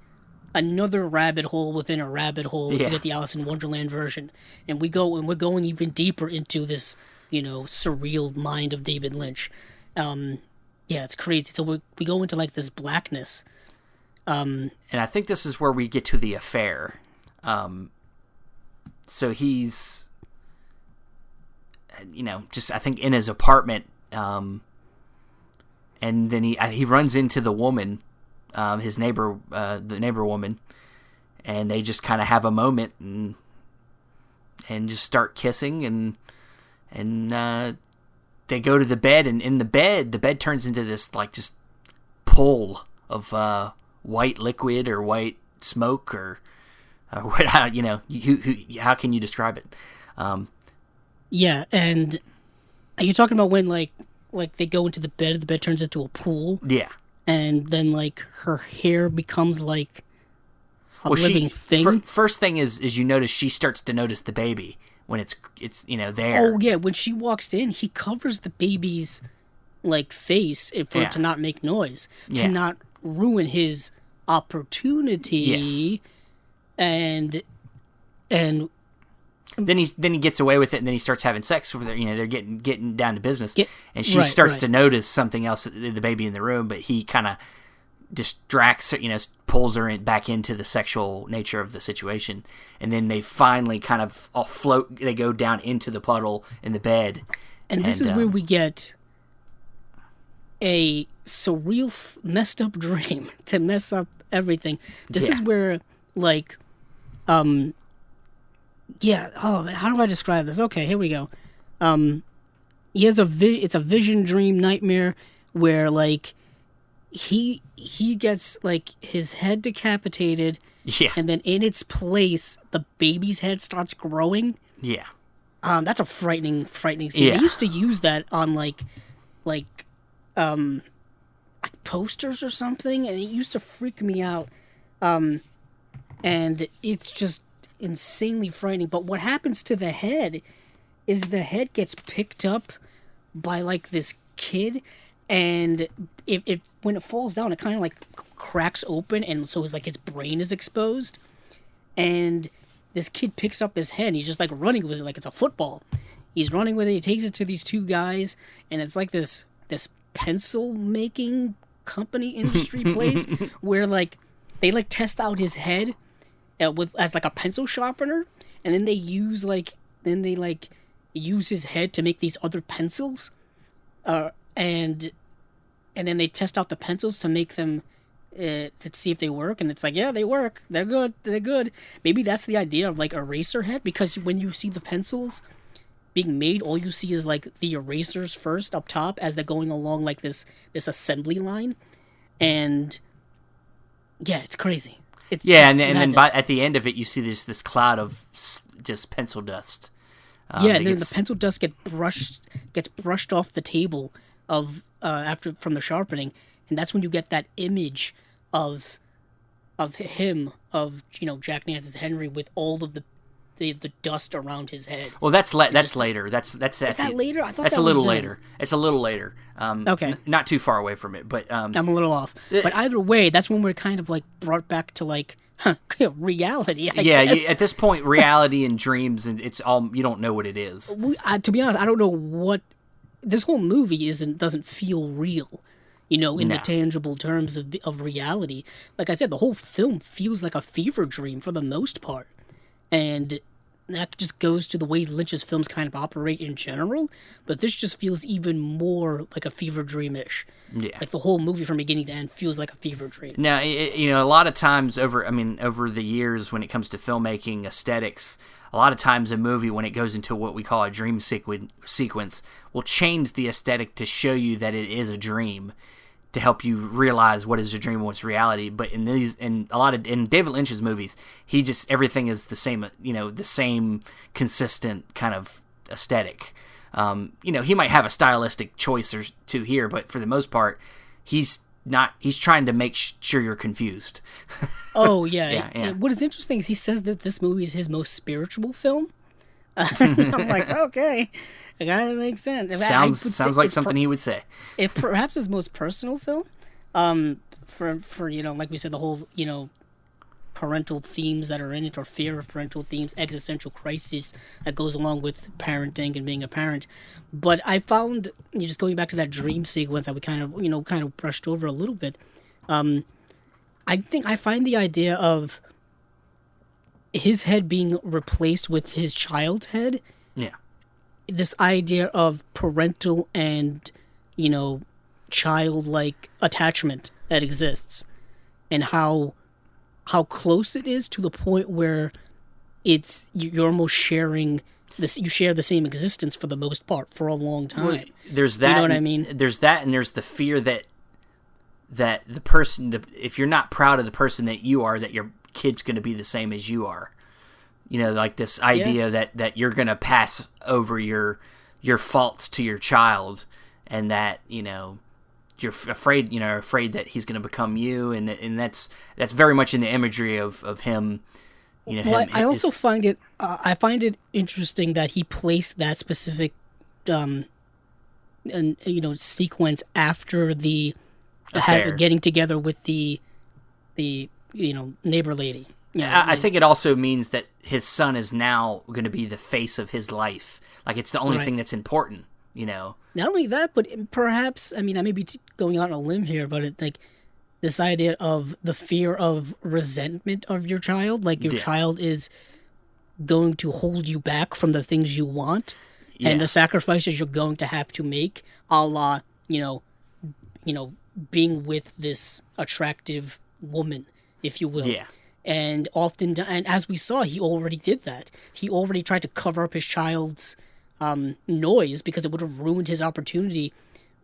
B: another rabbit hole within a rabbit hole. If you get the Alice in Wonderland version, and we're going even deeper into this, surreal mind of David Lynch. It's crazy. So we go into like this blackness.
A: And I think this is where we get to the affair. So he's. Just I think in his apartment, and then he runs into the woman, his neighbor, the neighbor woman, and they just kind of have a moment and just start kissing, and they go to the bed, and in the bed turns into this like just pool of white liquid or white smoke or what? How can you describe it?
B: Yeah, and are you talking about when like they go into the bed turns into a pool?
A: Yeah.
B: And then like her hair becomes like a living thing.
A: First thing is you notice she starts to notice the baby when it's there.
B: Oh yeah, when she walks in, he covers the baby's like face for it to not make noise, to not ruin his opportunity.
A: Yes.
B: And
A: then he gets away with it, and then he starts having sex with her. They're getting down to business, and she starts to notice something else, the baby in the room, but he kind of distracts her, pulls her back into the sexual nature of the situation, and then they finally kind of all float. They go down into the puddle in the bed,
B: and this is where we get a surreal, messed up dream to mess up everything. This is where like. Yeah. Oh, how do I describe this? Okay, here we go. He has it's a vision dream nightmare where like he gets like his head decapitated.
A: Yeah.
B: And then in its place, the baby's head starts growing.
A: Yeah.
B: That's a frightening scene.
A: Yeah.
B: They used to use that on like posters or something, and it used to freak me out. And it's just insanely frightening. But what happens to the head is the head gets picked up by like this kid, and it when it falls down, it kind of like cracks open, and so it's like his brain is exposed. And this kid picks up his head, and he's just like running with it like it's a football. He's running with it. He takes it to these two guys, and it's like this pencil making company industry place where like they like test out his head as like a pencil sharpener, and then they use his head to make these other pencils, and then they test out the pencils to make them to see if they work, and it's like, yeah, they work, they're good. Maybe that's the idea of like Eraserhead, because when you see the pencils being made, all you see is like the erasers first up top as they're going along like this assembly line, and yeah, it's crazy.
A: And then at the end of it, you see this cloud of just pencil dust.
B: And then the pencil dust gets brushed off the table from the sharpening, and that's when you get that image of him, Jack Nance's Henry, with all of the dust around his head.
A: Well, that's later. That's
B: is that later? I thought
A: that's
B: that
A: a little
B: was
A: later. It's a little later.
B: Okay,
A: not too far away from it, but
B: I'm a little off. But either way, that's when we're kind of like brought back to like reality. I guess.
A: At this point, reality and dreams, and it's all, you don't know what it is.
B: To be honest, I don't know what this whole movie doesn't feel real. In the tangible terms of reality. Like I said, the whole film feels like a fever dream for the most part, and that just goes to the way Lynch's films kind of operate in general, but this just feels even more like a fever dream-ish.
A: Yeah.
B: Like the whole movie from beginning to end feels like a fever dream.
A: Now, a lot of times over the years when it comes to filmmaking aesthetics, a lot of times a movie, when it goes into what we call a dream sequence, will change the aesthetic to show you that it is a dream, to help you realize what is a dream and what's reality. But in David Lynch's movies, everything is the same, the same consistent kind of aesthetic. He might have a stylistic choice or two here, but for the most part, he's trying to make sure you're confused.
B: Oh yeah.
A: Yeah.
B: What is interesting is he says that this movie is his most spiritual film. I'm like, okay, it kind of makes sense.
A: Sounds like something he would say.
B: It perhaps his most personal film, for like we said, the whole parental themes that are in it, or fear of parental themes, existential crisis that goes along with parenting and being a parent. But I found, just going back to that dream sequence that we kind of brushed over a little bit. I find the idea of his head being replaced with his child's head.
A: Yeah.
B: This idea of parental and, childlike attachment that exists, and how close it is, to the point where you're almost sharing this. You share the same existence for the most part for a long time.
A: Well, there's that.
B: You know what I mean?
A: There's that, and there's the fear that that the person, if you're not proud of the person that you are, that your kid's going to be the same as you are. You know, like this idea that you're going to pass over your faults to your child, and that, you know, you're afraid that he's going to become you, and that's very much in the imagery of him. You know,
B: well, I also find it interesting that he placed that specific, sequence after the getting together with the neighbor lady.
A: I think it also means that his son is now going to be the face of his life. Like, it's the only thing that's important, you know.
B: Not only that, but perhaps, I mean, I may be going out on a limb here, but it's like this idea of the fear of resentment of your child. Like, your child is going to hold you back from the things you want, and the sacrifices you're going to have to make, a la, being with this attractive woman, if you will.
A: Yeah.
B: And often, and as we saw, he already did that. He already tried to cover up his child's noise because it would have ruined his opportunity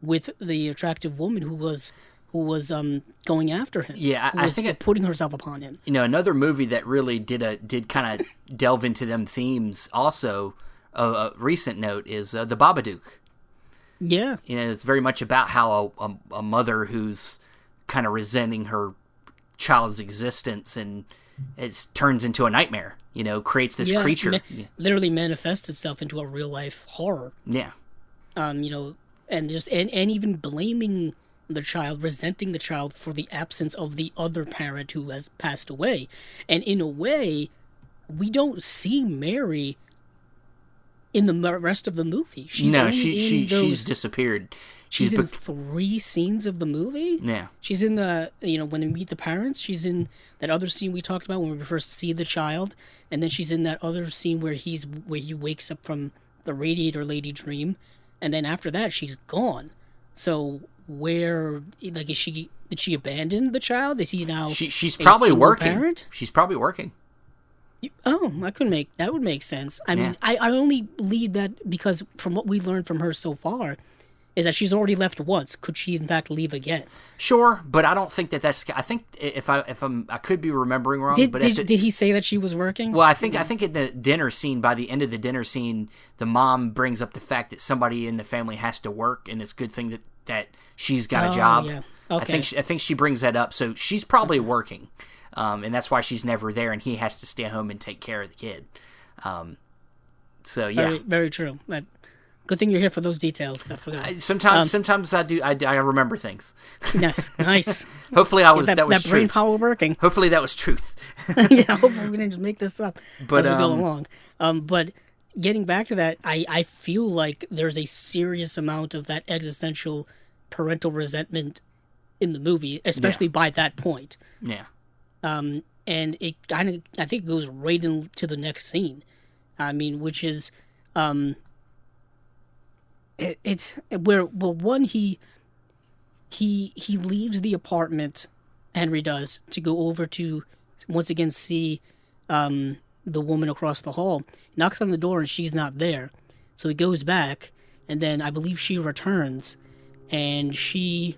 B: with the attractive woman who was going after him.
A: Yeah, I think
B: putting herself upon him.
A: You know, another movie that really did kind of delve into them themes. Also, a recent note is The Babadook.
B: Yeah,
A: you know, it's very much about how a mother who's kind of resenting her child's existence, and it turns into a nightmare, you know, creates this creature.
B: Literally manifests itself into a real life horror.
A: Yeah.
B: And even blaming the child, resenting the child for the absence of the other parent who has passed away. And in a way, we don't see Mary in the rest of the movie.
A: She's disappeared.
B: She's in 3 scenes of the movie.
A: Yeah.
B: She's in the, when they meet the parents. She's in that other scene we talked about when we first see the child. And then she's in that other scene where he wakes up from the radiator lady dream. And then after that, she's gone. So did she abandon the child? Is he now
A: she's probably working.
B: Parent?
A: She's probably working.
B: Oh, that would make sense. I mean, I only lead that because from what we learned from her so far, is that she's already left once. Could she in fact leave again?
A: Sure, but I don't think that's. I think I could be remembering wrong.
B: Did he say that she was working?
A: Well, I think in the dinner scene, by the end of the dinner scene, the mom brings up the fact that somebody in the family has to work, and it's a good thing that she's got a job.
B: Yeah. Okay.
A: I think she brings that up, so she's probably working, and that's why she's never there, and he has to stay home and take care of the kid. So yeah,
B: very, very true. Good thing you're here for those details. I forgot.
A: Sometimes I do. I remember things.
B: Yes, nice.
A: Hopefully, that was truth.
B: Brain power working.
A: Hopefully, that was truth.
B: Yeah, hopefully we didn't just make this up as we go along. But getting back to that, I feel like there's a serious amount of that existential parental resentment in the movie, especially by that point.
A: Yeah.
B: And it kind of, I think, goes right into the next scene. I mean, which is. It's where, well, one, he leaves the apartment, Henry does, to go over to once again see the woman across the hall. Knocks on the door and she's not there, so he goes back, and then I believe she returns, and she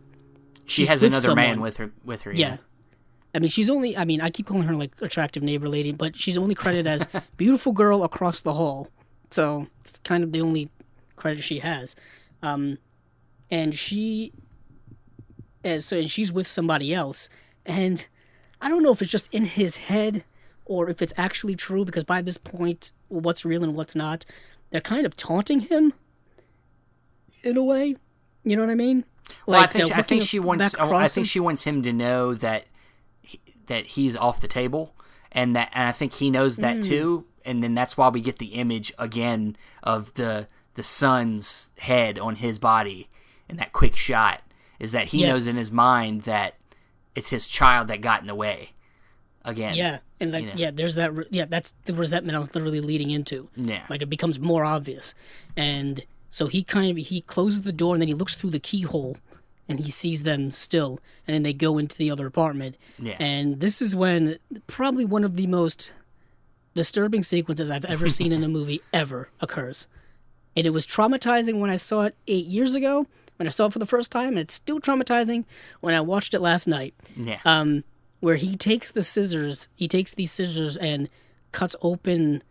A: has another man with her.
B: Yeah. I mean, I keep calling her like attractive neighbor lady, but she's only credited as beautiful girl across the hall, so it's kind of the only credit she has. And she's with somebody else, and I don't know if it's just in his head or if it's actually true, because by this point, what's real and what's not, they're kind of taunting him in a way. You know what I mean?
A: Well, I think she wants him to know that he's off the table, and I think he knows that too. And then that's why we get the image again of the son's head on his body in that quick shot, is that he knows in his mind that it's his child that got in the way again.
B: Yeah. And there's that. Yeah, that's the resentment I was literally leading into.
A: Yeah.
B: Like, it becomes more obvious. And so he closes the door, and then he looks through the keyhole and he sees them still, and then they go into the other apartment.
A: Yeah.
B: And this is when probably one of the most disturbing sequences I've ever seen in a movie ever occurs. And it was traumatizing when I saw it 8 years ago, when I saw it for the first time, and it's still traumatizing when I watched it last night.
A: Yeah.
B: Where he takes these scissors and cuts open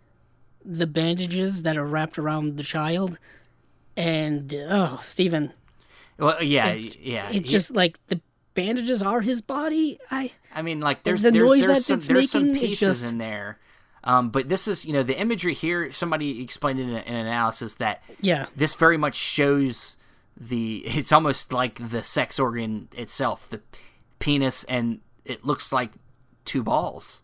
B: the bandages that are wrapped around the child, and Steven.
A: Well, yeah.
B: It's just like the bandages are his body. I
A: mean, like there's
B: the noise
A: there's
B: that
A: some,
B: it's making
A: pieces
B: is just
A: in there. But this is, the imagery here, somebody explained in an analysis that this very much shows it's almost like the sex organ itself, the penis, and it looks like two balls,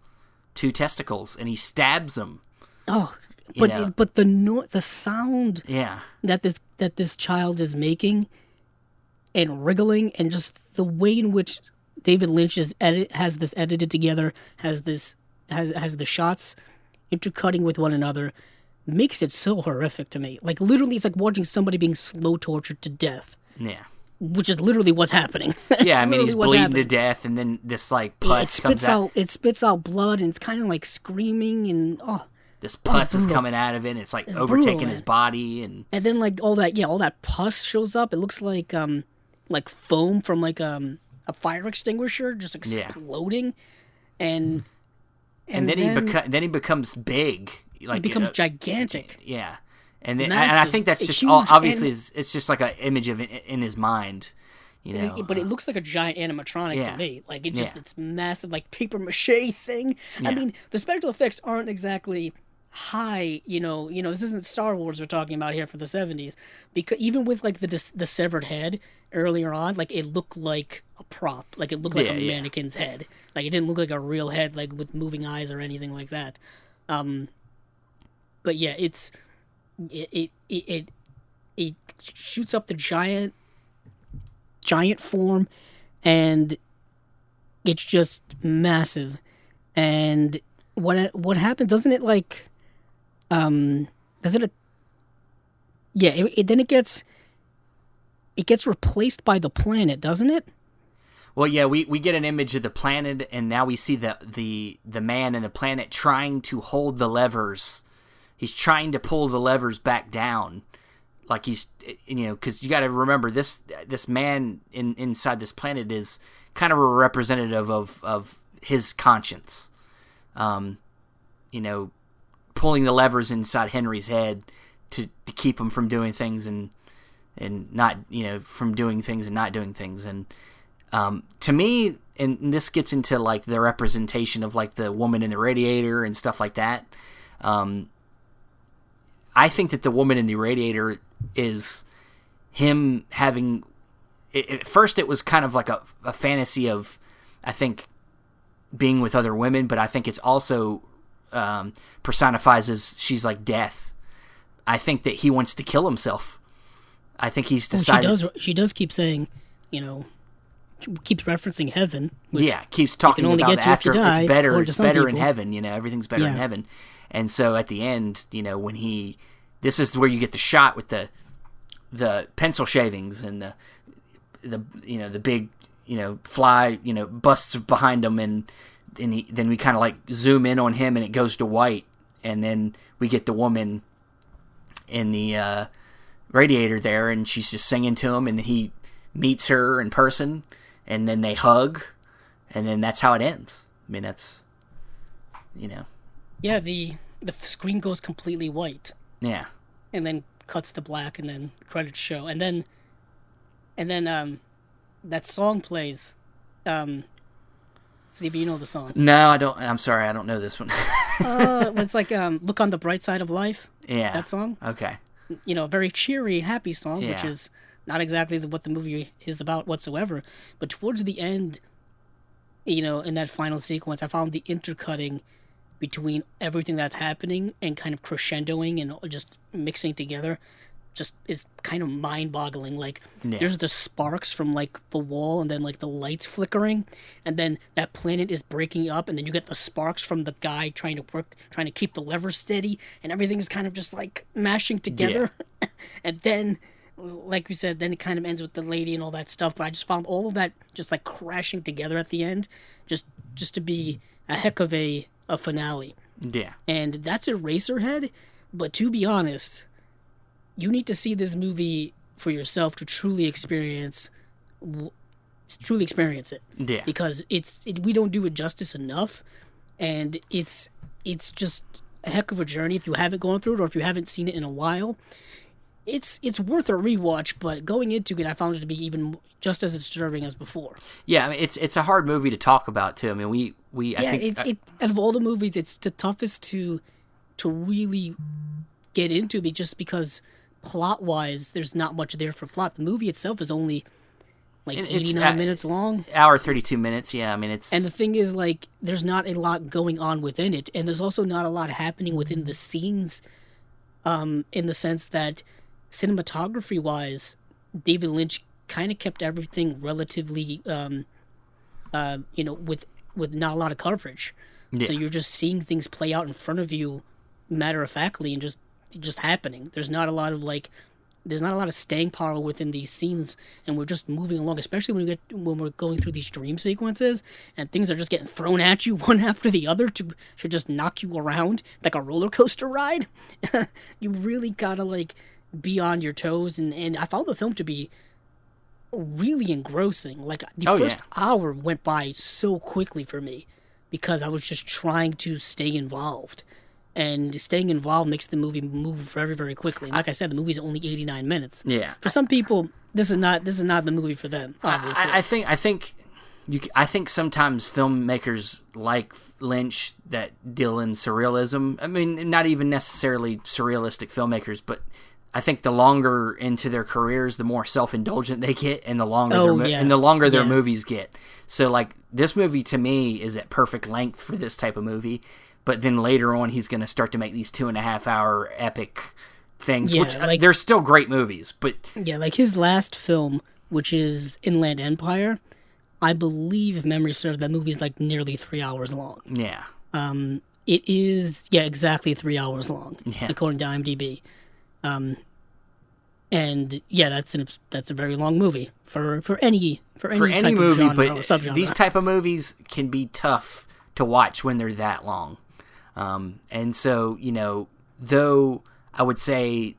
A: two testicles, and he stabs them.
B: Oh, but the sound
A: yeah.
B: that this child is making and wriggling, and just the way in which David Lynch has this edited together, has the shots intercutting with one another, makes it so horrific to me. Like, literally, it's like watching somebody being slow tortured to death.
A: Yeah.
B: Which is literally what's happening.
A: Yeah, I mean, he's bleeding to death, and then this, like, pus comes out.
B: It spits out blood, and it's kind of like screaming, and
A: this pus is coming out of it, and it's like overtaking his body, and
B: then like all that pus shows up. It looks like foam from like a fire extinguisher just exploding, and
A: then he becomes big, like
B: he becomes gigantic.
A: Yeah, and then and I think that's just obviously it's just like an image of it in his mind,
B: But it looks like a giant animatronic to me. Like it's massive, like paper mache thing. Yeah. I mean, the special effects aren't exactly high. This isn't Star Wars we're talking about here for the 70s. Because even with like the severed head earlier on, like it looked like a prop. Like it looked like a mannequin's head. Like it didn't look like a real head, like with moving eyes or anything like that. But yeah, it shoots up the giant form, and it's just massive. And what happens? Doesn't it like then it gets replaced by the planet, doesn't it?
A: Well, yeah, we get an image of the planet, and now we see the man and the planet trying to hold the levers. He's trying to pull the levers back down, like he's, because you got to remember this man inside this planet is kind of a representative of his conscience, pulling the levers inside Henry's head to keep him from doing things and not, from doing things and not doing things. And to me, and this gets into like the representation of like the woman in the radiator and stuff like that. I think that the woman in the radiator is him having. At first, it was kind of like a fantasy of, I think, being with other women, but I think it's also personifies as she's like death. I think that he wants to kill himself. I think he's decided.
B: Well, she does keep saying, keeps referencing heaven.
A: Keeps talking about the after. It's better. It's better in heaven. Everything's better in heaven. And so at the end, when this is where you get the shot with the pencil shavings and the big fly busts behind him, and then we kind of like zoom in on him, and it goes to white, and then we get the woman in the radiator there, and she's just singing to him, and then he meets her in person, and then they hug, and then that's how it ends. I mean, that's
B: yeah, the screen goes completely white.
A: Yeah.
B: And then cuts to black, and then credits show, and then that song plays. Stevie, you know the song?
A: No, I don't. I'm sorry, I don't know this one.
B: It's like "Look on the Bright Side of Life."
A: Yeah.
B: That song.
A: Okay.
B: Very cheery, happy song, which is not exactly what the movie is about whatsoever. But towards the end, in that final sequence, I found the intercutting between everything that's happening and kind of crescendoing and just mixing together just is kind of mind-boggling. Like, there's the sparks from like the wall, and then like the lights flickering, and then that planet is breaking up, and then you get the sparks from the guy trying to keep the lever steady, and everything is kind of just like mashing together. And then, like we said, then it kind of ends with the lady and all that stuff. But I just found all of that just like crashing together at the end, just to be a heck of a finale.
A: Yeah.
B: And that's Eraserhead, but to be honest, you need to see this movie for yourself to truly experience it.
A: Yeah.
B: Because we don't do it justice enough, and it's just a heck of a journey if you haven't gone through it or if you haven't seen it in a while. It's worth a rewatch, but going into it, I found it to be even just as disturbing as before.
A: Yeah, I mean, it's a hard movie to talk about too. I mean, I think
B: out of all the movies, it's the toughest to really get into, just because plot wise, there's not much there for plot. The movie itself is only like 89 minutes long.
A: Hour 32 minutes. Yeah, I mean
B: And the thing is, like, there's not a lot going on within it, and there's also not a lot happening within the scenes. In the sense that cinematography wise, David Lynch kind of kept everything relatively, with not a lot of coverage. Yeah. So you're just seeing things play out in front of you, matter of factly, and just happening. There's not a lot of staying power within these scenes, and we're just moving along. Especially when we're going through these dream sequences, and things are just getting thrown at you one after the other to just knock you around like a roller coaster ride. You really gotta like be on your toes, and I found the film to be really engrossing. Like the first hour went by so quickly for me because I was just trying to stay involved. And staying involved makes the movie move very, very quickly. And like I said, the movie's only 89 minutes.
A: Yeah.
B: For some people, this is not the movie for them. Obviously,
A: I think sometimes filmmakers like Lynch that deal in surrealism. I mean, not even necessarily surrealistic filmmakers, but I think the longer into their careers, the more self-indulgent they get, and the longer their movies get. So, like, this movie to me is at perfect length for this type of movie. But then later on, he's going to start to make these 2.5-hour epic things, which they're still great movies. But
B: yeah, like his last film, which is Inland Empire, I believe, if memory serves, that movie's like nearly 3 hours long.
A: Yeah.
B: It is, exactly 3 hours long, according to IMDb. And yeah, that's a very long movie for any type
A: movie,
B: of genre
A: but
B: or subgenre.
A: These type of movies can be tough to watch when they're that long. And so, though I would say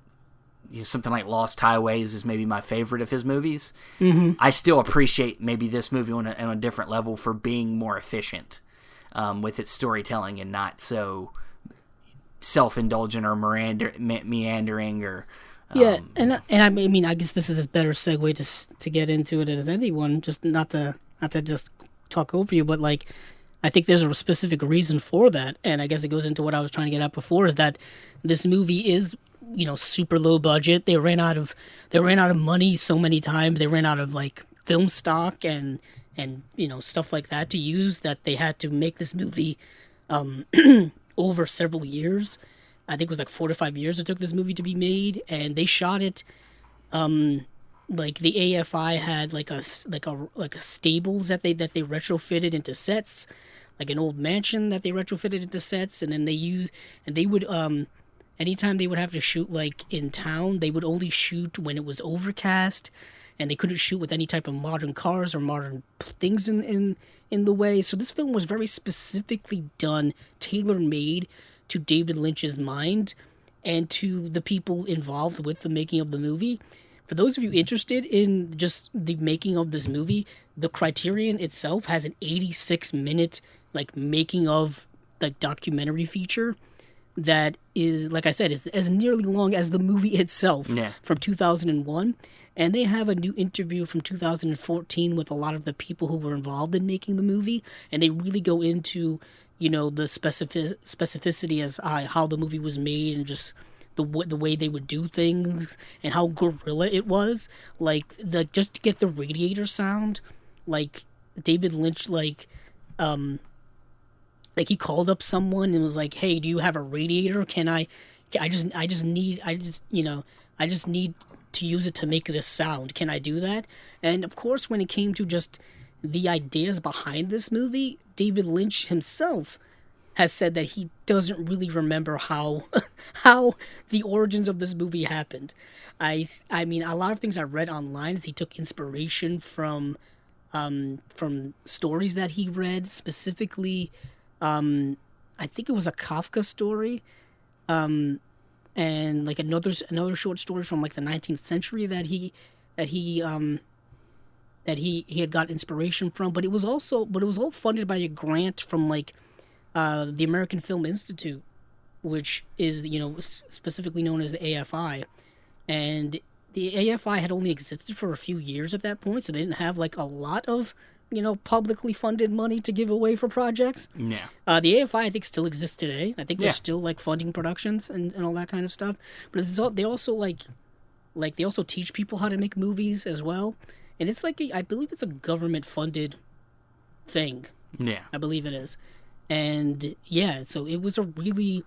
A: something like Lost Highways is maybe my favorite of his movies, I still appreciate maybe this movie on a different level for being more efficient with its storytelling and not so self-indulgent or meandering or...
B: and I mean, I guess this is a better segue to get into it as anyone, just not to just talk over you, but like... I think there's a specific reason for that, and I guess it goes into what I was trying to get at before, is that this movie is, super low budget. They ran out of money so many times. They ran out of like film stock and stuff like that to use, that they had to make this movie over several years. I think it was like 4 to 5 years it took this movie to be made, and they shot it. Like the AFI had like a stables that they retrofitted into sets, like an old mansion that they retrofitted into sets, and then they would anytime they would have to shoot like in town, they would only shoot when it was overcast, and they couldn't shoot with any type of modern cars or modern things in the way. So this film was very specifically done, tailor-made to David Lynch's mind and to the people involved with the making of the movie. For those of you interested in just the making of this movie, the Criterion itself has an 86-minute like making of like documentary feature that is, like I said, is as nearly long as the movie itself from 2001. And they have a new interview from 2014 with a lot of the people who were involved in making the movie, and they really go into the specificity as how the movie was made and just the way they would do things and how guerrilla it was. Like just to get the radiator sound, like David Lynch, like he called up someone and was like, "Hey, do you have a radiator? I just need to use it to make this sound. Can I do that?" And of course, when it came to just the ideas behind this movie, David Lynch himself has said that he doesn't really remember how the origins of this movie happened. I mean, a lot of things I read online is he took inspiration from stories that he read, specifically, I think it was a Kafka story, and like another short story from like the 19th century that he had got inspiration from. But it was all funded by a grant from like the American Film Institute, which is specifically known as the AFI, and the AFI had only existed for a few years at that point, so they didn't have like a lot of publicly funded money to give away for projects.
A: Yeah.
B: The AFI I think still exists today. I think they're still like funding productions and all that kind of stuff. But they also they also teach people how to make movies as well. And it's like I believe it's a government funded thing.
A: Yeah.
B: I believe it is. And yeah, so it was a really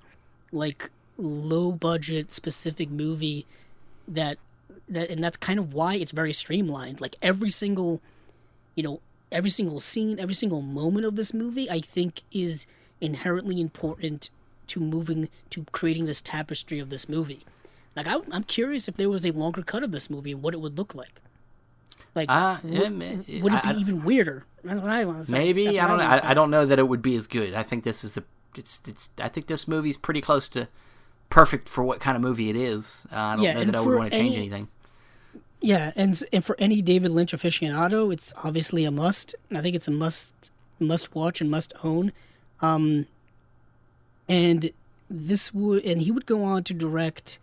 B: like low budget specific movie that and that's kind of why it's very streamlined. Like every single scene, every single moment of this movie, I think is inherently important to creating this tapestry of this movie. Like I'm curious if there was a longer cut of this movie and what it would look like. Like would it be even weirder? That's what I want to say.
A: Maybe I don't know. I don't know that it would be as good. I think this is I think this movie's pretty close to perfect for what kind of movie it is. I don't know that I would want to change anything.
B: Yeah, and for any David Lynch aficionado, it's obviously a must. I think it's a must watch and must own. And he would go on to direct.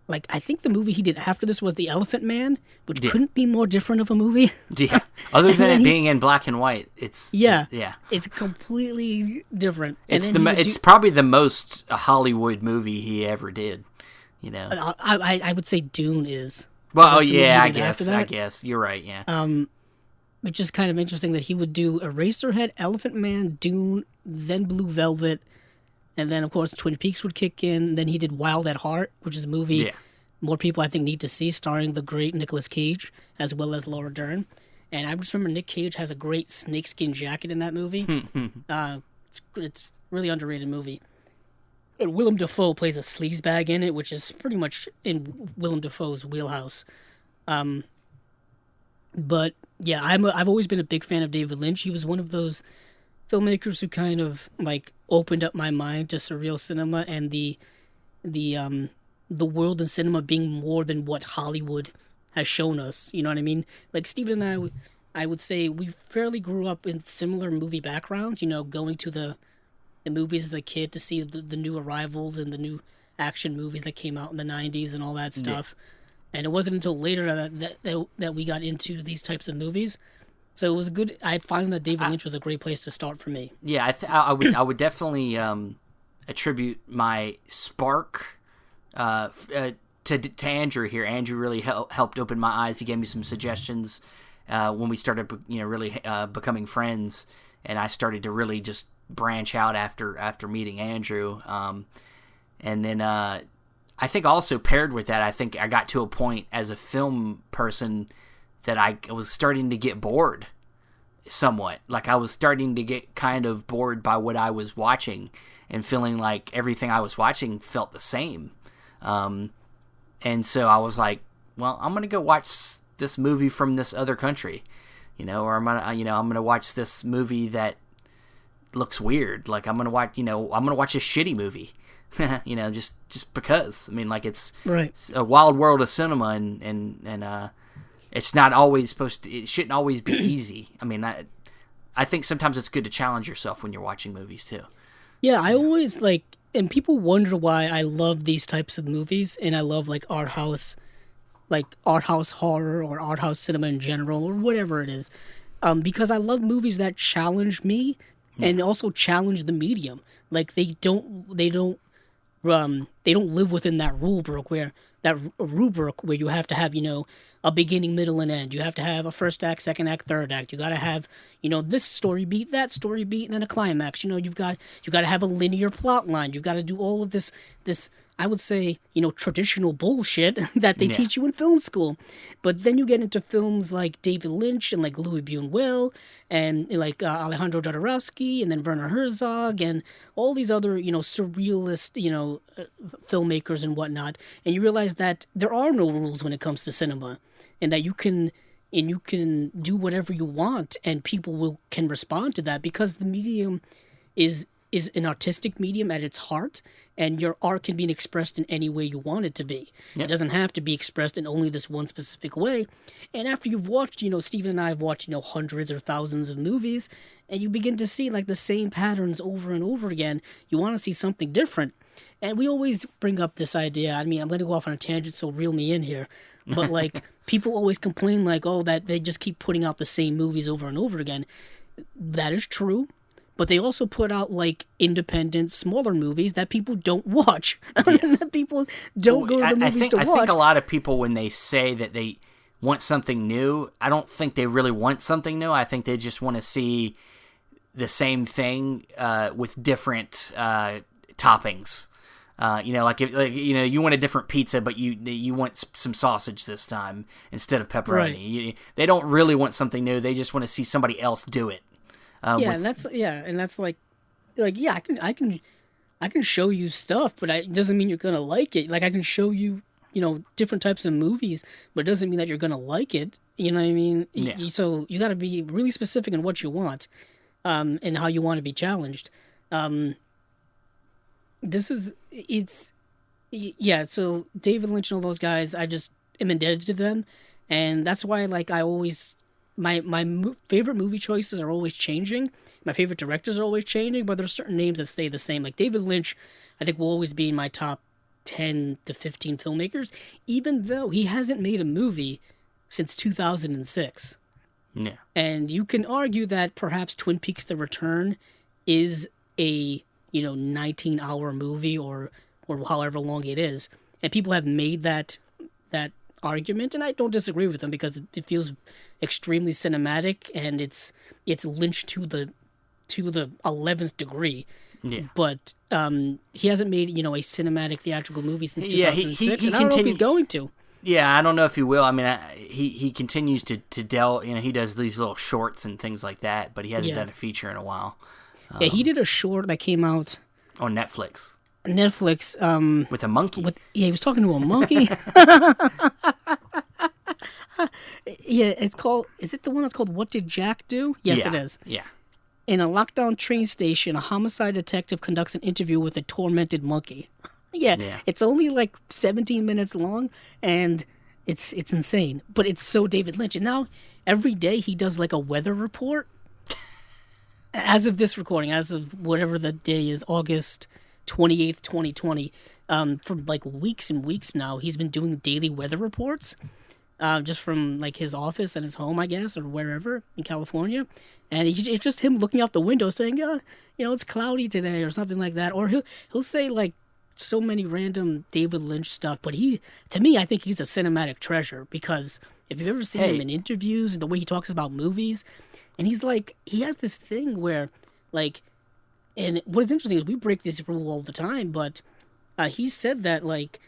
B: Like, I think the movie he did after this was The Elephant Man, which couldn't be more different of a movie.
A: Yeah. Other than it being in black and white, it's...
B: Yeah. It's completely different.
A: It's probably the most Hollywood movie he ever did,
B: I would say Dune is.
A: Well, yeah, I guess. You're right, yeah.
B: Which is kind of interesting that he would do Eraserhead, Elephant Man, Dune, then Blue Velvet, and then, of course, Twin Peaks would kick in. Then he did Wild at Heart, which is a movie more people, I think, need to see, starring the great Nicolas Cage, as well as Laura Dern. And I just remember Nick Cage has a great snakeskin jacket in that movie. It's a really underrated movie. And Willem Dafoe plays a sleazebag in it, which is pretty much in Willem Dafoe's wheelhouse. But, yeah, I've always been a big fan of David Lynch. He was one of those filmmakers who kind of like opened up my mind to surreal cinema and the world in cinema being more than what Hollywood has shown us. You know what I mean? Like Steven and I would say we fairly grew up in similar movie backgrounds. Going to the movies as a kid to see the new arrivals and the new action movies that came out in the 90s and all that stuff. Yeah. And it wasn't until later that we got into these types of movies. So it was good. I found that David Lynch was a great place to start for me.
A: Yeah, I would definitely attribute my spark to Andrew here. Andrew really helped open my eyes. He gave me some suggestions when we started, really becoming friends, and I started to really just branch out after meeting Andrew. And then I think also paired with that, I think I got to a point as a film person that I was starting to get bored somewhat. Like I was starting to get kind of bored by what I was watching and feeling like everything I was watching felt the same. And so I was like, well, I'm going to go watch this movie from this other country, or I'm going to watch this movie that looks weird. Like I'm going to watch a shitty movie, just because. I mean, like it's a wild world of cinema and it's not always it shouldn't always be easy. I mean, I think sometimes it's good to challenge yourself when you're watching movies too.
B: Yeah, I always and people wonder why I love these types of movies and I love art house horror or art house cinema in general or whatever it is. Because I love movies that challenge me and also challenge the medium. Like they don't live within that rubric where you have to have, a beginning, middle, and end. You have to have a first act, second act, third act. You got to have, this story beat, that story beat, and then a climax. You've got to have a linear plot line. You've got to do all of this, I would say, traditional bullshit that they teach you in film school. But then you get into films like David Lynch and like Louis Buñuel and like Alejandro Jodorowsky and then Werner Herzog and all these other, surrealist, filmmakers and whatnot. And you realize that there are no rules when it comes to cinema and that you can do whatever you want and people can respond to that because the medium is is an artistic medium at its heart, and your art can be expressed in any way you want it to be.
A: Yep.
B: It doesn't have to be expressed in only this one specific way. And after you've watched, Steven and I have watched, hundreds or thousands of movies, and you begin to see like the same patterns over and over again, you want to see something different. And we always bring up this idea. I mean, I'm going to go off on a tangent, so reel me in here. But like, people always complain like, oh, that they just keep putting out the same movies over and over again. That is true. But they also put out like independent, smaller movies that people don't watch.
A: Yes.
B: That people don't go to the movies to watch.
A: I think a lot of people, when they say that they want something new, I don't think they really want something new. I think they just want to see the same thing with different toppings. You want a different pizza, but you want some sausage this time instead of pepperoni.
B: Right.
A: They don't really want something new. They just want to see somebody else do it.
B: And that's like I can show you stuff, but it doesn't mean you're gonna like it. Like I can show you, different types of movies, but it doesn't mean that you're gonna like it. You know what I mean?
A: Yeah.
B: So you got to be really specific in what you want, and how you want to be challenged. So David Lynch and all those guys, I just am indebted to them, and that's why I always. My favorite movie choices are always changing. My favorite directors are always changing, but there's certain names that stay the same. Like David Lynch, I think will always be in my top 10 to 15 filmmakers, even though he hasn't made a movie since 2006.
A: Yeah.
B: And you can argue that perhaps Twin Peaks: The Return is a 19-hour movie or however long it is, and people have made that argument, and I don't disagree with them because it feels extremely cinematic and it's Lynch to the 11th degree.
A: Yeah.
B: But he hasn't made a cinematic theatrical movie since 2006,
A: he
B: and I don't know if he's going to.
A: Yeah, I don't know if he will. I mean, he continues to delve. He does these little shorts and things like that, but he hasn't done a feature in a while.
B: Yeah, he did a short that came out
A: on Netflix.
B: With
A: a monkey.
B: He was talking to a monkey. Yeah, it's called. Is it the one that's called "What Did Jack Do"? Yes, it is.
A: Yeah.
B: In a lockdown train station, a homicide detective conducts an interview with a tormented monkey. Yeah, it's only like 17 minutes long, and it's insane. But it's so David Lynch. And now every day he does like a weather report. As of this recording, as of whatever the day is, August 28th, 2020, for like weeks and weeks now, he's been doing daily weather reports. Just from like his office and his home, I guess, or wherever in California, and it's just him looking out the window saying, it's cloudy today or something like that, or he'll say like so many random David Lynch stuff. But to me, I think he's a cinematic treasure because if you've ever seen him in interviews and the way he talks about movies, and he has this thing where like, and what is interesting is we break this rule all the time, but he said that like.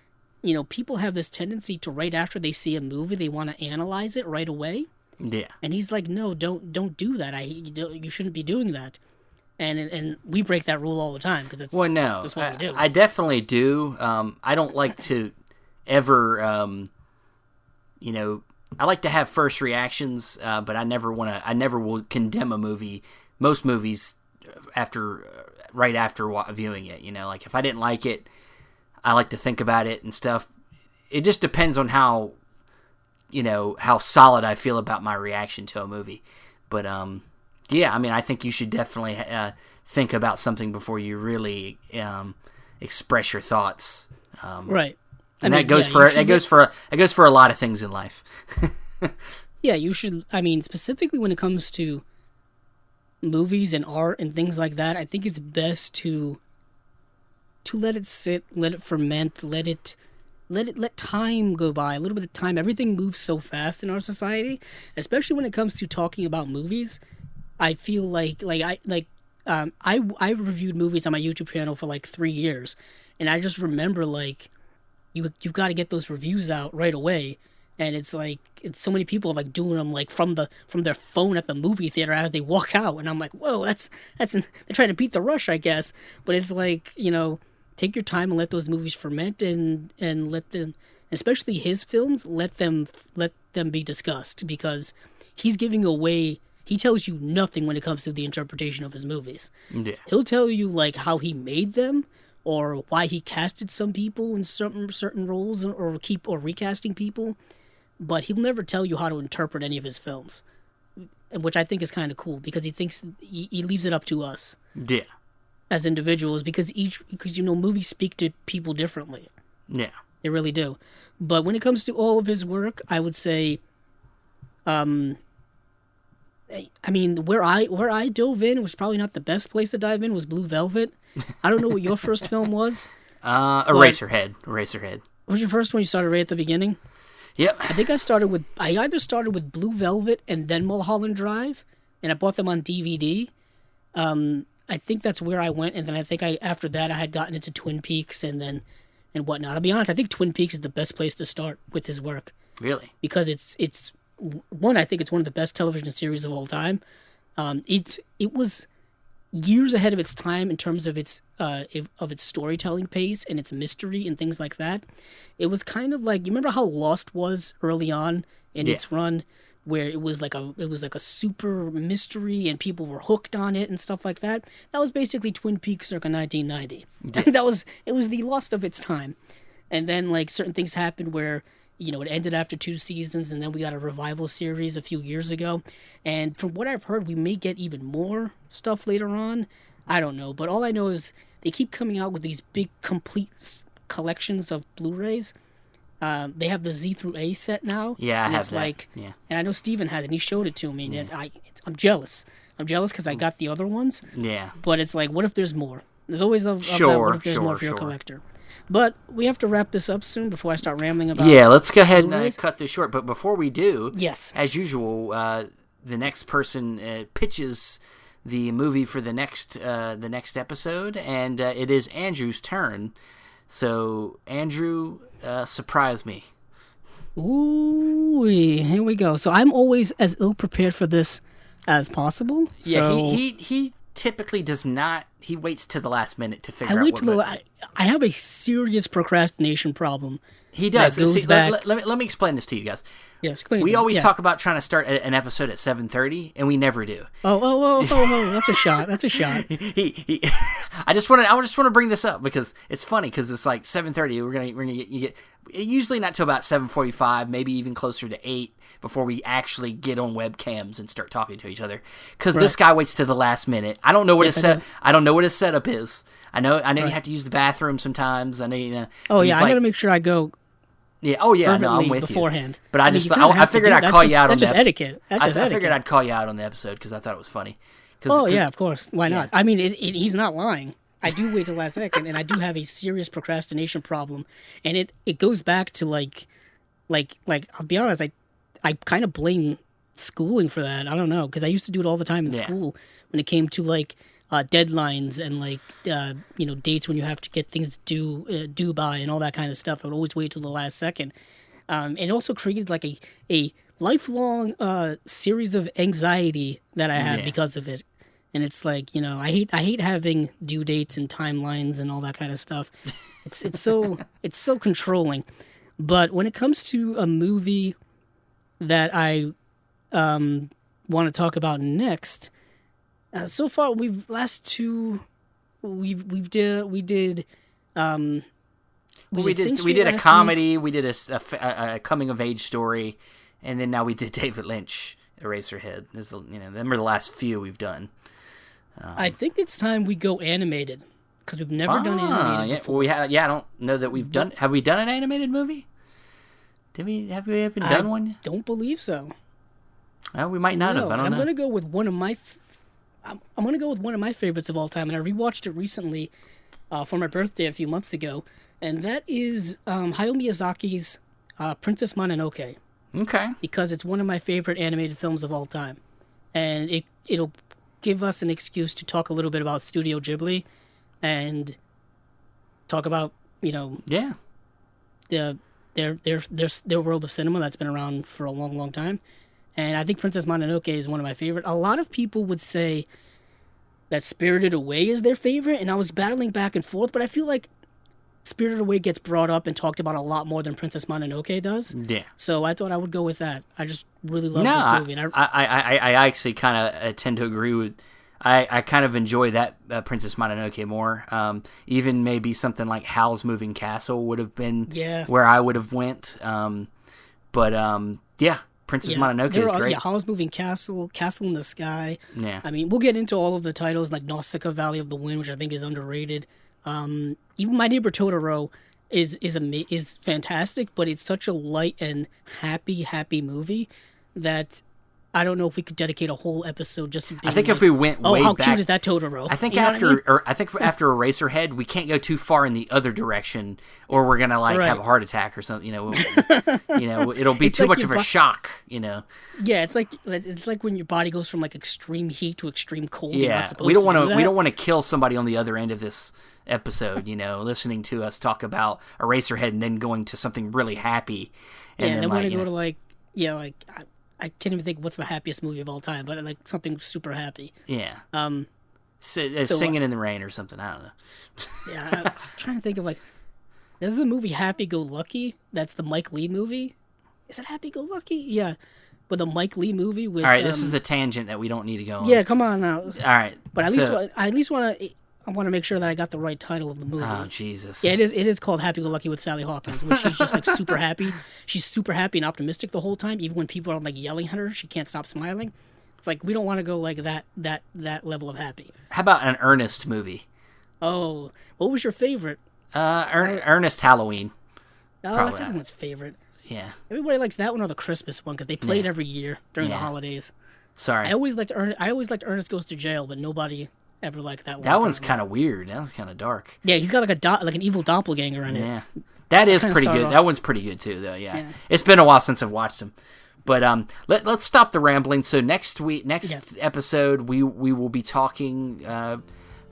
B: People have this tendency to right after they see a movie, they want to analyze it right away.
A: Yeah.
B: And he's like, no, don't do that. You shouldn't be doing that. And we break that rule all the time because that's what we do.
A: I definitely do. I don't like to ever, I like to have first reactions, but I never will condemn a movie. Most movies right after viewing it. Like if I didn't like it. I like to think about it and stuff. It just depends on how solid I feel about my reaction to a movie. But, I think you should definitely think about something before you really express your thoughts.
B: Right.
A: And that goes for a lot of things in life.
B: Yeah, you should. I mean, specifically when it comes to movies and art and things like that, I think it's best to let it sit, let it ferment, let time go by, a little bit of time. Everything moves so fast in our society, especially when it comes to talking about movies. I feel like I reviewed movies on my YouTube channel for like 3 years, and I just remember like you've got to get those reviews out right away. And it's like it's so many people like doing them like from their phone at the movie theater as they walk out, and I'm like, whoa, that's they're trying to beat the rush, I guess. But it's like take your time and let those movies ferment and let them, especially his films, let them be discussed because he's giving away he tells you nothing when it comes to the interpretation of his movies.
A: Yeah.
B: He'll tell you like how he made them, or why he casted some people in certain roles, or recasting people, but he'll never tell you how to interpret any of his films, which I think is kind of cool, because he thinks he leaves it up to us.
A: Yeah.
B: As individuals, because movies speak to people differently.
A: Yeah.
B: They really do. But when it comes to all of his work, I would say, I mean, where I dove in was probably not the best place to dive in, was Blue Velvet. I don't know what your first film was.
A: Eraserhead. Eraserhead.
B: Was your first one you started right at the beginning?
A: Yep.
B: I think I either started with Blue Velvet and then Mulholland Drive, and I bought them on DVD. I think that's where I went, and then I think after that I had gotten into Twin Peaks and whatnot. I'll be honest, I think Twin Peaks is the best place to start with his work.
A: Really?
B: Because it's one, I think it's one of the best television series of all time. It was years ahead of its time in terms of its storytelling pace and its mystery and things like that. It was kind of like, you remember how Lost was early on in its run, where it was like a super mystery and people were hooked on it and stuff like that. That was basically Twin Peaks circa 1990. It was the Lost of its time. And then like certain things happened where, it ended after 2 seasons, and then we got a revival series a few years ago. And from what I've heard, we may get even more stuff later on. I don't know, but all I know is they keep coming out with these big complete collections of Blu-rays. They have the Z through A set now.
A: Yeah,
B: and
A: I have
B: it's
A: that.
B: like,
A: yeah.
B: And I know Steven has it, and he showed it to me, and I'm jealous. I'm jealous because I got the other ones.
A: Yeah.
B: But it's like, what if there's more? There's always what if there's more for your collector. But we have to wrap this up soon before I start rambling about.
A: Yeah, let's go ahead and cut this short. But before we do,
B: yes,
A: as usual, the next person pitches the movie for the next episode, and it is Andrew's turn. So, Andrew, surprise me.
B: Ooh, here we go. So I'm always as ill prepared for this as possible.
A: Yeah,
B: so
A: he typically does not. He waits to the last minute to figure out.
B: I have a serious procrastination problem.
A: He does. See, let me explain this to you guys.
B: Yes,
A: we always talk about trying to start an episode at 7:30, and we never do.
B: Oh! That's a shot. That's a shot.
A: I just want to bring this up because it's funny, because it's like 7:30. We're gonna get usually not till about 7:45, maybe even closer to 8 before we actually get on webcams and start talking to each other. Because this guy waits to the last minute. I don't know what I don't know what his setup is. I know you have to use the bathroom sometimes. I know
B: Oh yeah, I gotta make sure I go.
A: Yeah. Oh yeah. No, I'm with
B: beforehand.
A: You. But I figured I'd call you out on that.
B: That's just etiquette.
A: I figured I'd call you out on the episode because I thought it was funny.
B: Yeah, of course. Why not? I mean, he's not lying. I do wait till the last second, and I do have a serious procrastination problem, and it goes back to like I'll be honest, I kind of blame schooling for that. I don't know, because I used to do it all the time in school when it came to like deadlines and like dates when you have to get things due by and all that kind of stuff. I would always wait till the last second, and it also created like a lifelong series of anxiety that I have because of it. And it's like, I hate having due dates and timelines and all that kind of stuff. It's so controlling. But when it comes to a movie that I want to talk about next, so far we did
A: a comedy, we did a coming of age story, and then now we did David Lynch, Eraserhead. Them are the last few we've done.
B: I think it's time we go animated, because we've never done animated before.
A: Well, I don't know that we've done. Have we done an animated movie? Have we ever done one?
B: I don't believe so.
A: Well, we might not have. I don't know.
B: I'm gonna go with one of my. I'm gonna go with one of my favorites of all time, and I rewatched it recently for my birthday a few months ago, and that is Hayao Miyazaki's Princess Mononoke.
A: Okay.
B: Because it's one of my favorite animated films of all time, and it'll give us an excuse to talk a little bit about Studio Ghibli, and talk about their world of cinema that's been around for a long, long time. And I think Princess Mononoke is one of my favorite. A lot of people would say that Spirited Away is their favorite, and I was battling back and forth, but I feel like Spirited Away gets brought up and talked about a lot more than Princess Mononoke does.
A: Yeah.
B: So I thought I would go with that. I just really love
A: No,
B: this movie. And
A: I actually kind of tend to agree with. I kind of enjoy that Princess Mononoke more. Even maybe something like Howl's Moving Castle would have been where I would have went. Yeah, Princess Mononoke is great.
B: Yeah, Howl's Moving Castle, Castle in the Sky.
A: Yeah.
B: I mean, we'll get into all of the titles like Nausicaa, Valley of the Wind, which I think is underrated. Even My Neighbor Totoro is fantastic, but it's such a light and happy movie that I don't know if we could dedicate a whole episode just to being
A: I think if we went way
B: how
A: back,
B: cute is that Totoro?
A: I think
B: after
A: after Eraserhead, we can't go too far in the other direction, or we're gonna have a heart attack or something. It'll be too much of a shock.
B: Yeah, it's like when your body goes from like extreme heat to extreme cold.
A: Yeah, we don't want to kill somebody on the other end of this episode. Listening to us talk about Eraserhead and then going to something really happy.
B: And then we're gonna go to I can't even think what's the happiest movie of all time, but like something super happy.
A: Yeah. Singing in the Rain or something. I don't know.
B: Yeah, I'm trying to think of there's a movie Happy Go Lucky. That's the Mike Lee movie. Is it Happy Go Lucky? Yeah, with a Mike Lee movie with.
A: All right, this is a tangent that we don't need to go on.
B: Yeah, come on now. All
A: right,
B: but I at least want to make sure that I got the right title of the movie.
A: Oh Jesus!
B: Yeah, it is called Happy Go Lucky with Sally Hawkins, where she's just super happy. She's super happy and optimistic the whole time, even when people are yelling at her. She can't stop smiling. It's we don't want to go that level of happy.
A: How about an Ernest movie?
B: Oh, what was your favorite?
A: Ernest Halloween.
B: Oh, that's everyone's favorite.
A: Yeah.
B: Everybody likes that one or the Christmas one because they play it every year during the holidays.
A: Sorry.
B: I always liked Ernest Goes to Jail, but nobody ever liked that one.
A: That one's kind of weird. That one's kind of dark.
B: Yeah, he's got an evil doppelganger in it.
A: Yeah. That is pretty good. That one's pretty good too, though. Yeah. It's been a while since I've watched them. But let's stop the rambling. So next episode, we will be talking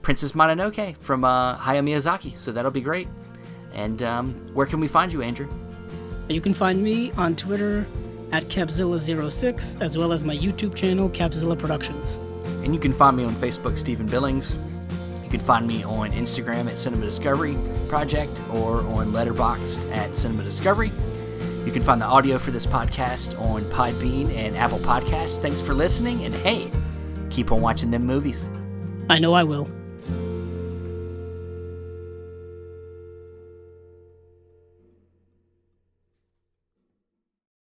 A: Princess Mononoke from Hayao Miyazaki. So that'll be great. And where can we find you, Andrew?
B: You can find me on Twitter at Capzilla06, as well as my YouTube channel, Capzilla Productions.
A: And you can find me on Facebook, Stephen Billings. You can find me on Instagram at Cinema Discovery Project or on Letterboxd at Cinema Discovery. You can find the audio for this podcast on Podbean and Apple Podcasts. Thanks for listening, and hey, keep on watching them movies.
B: I know I will.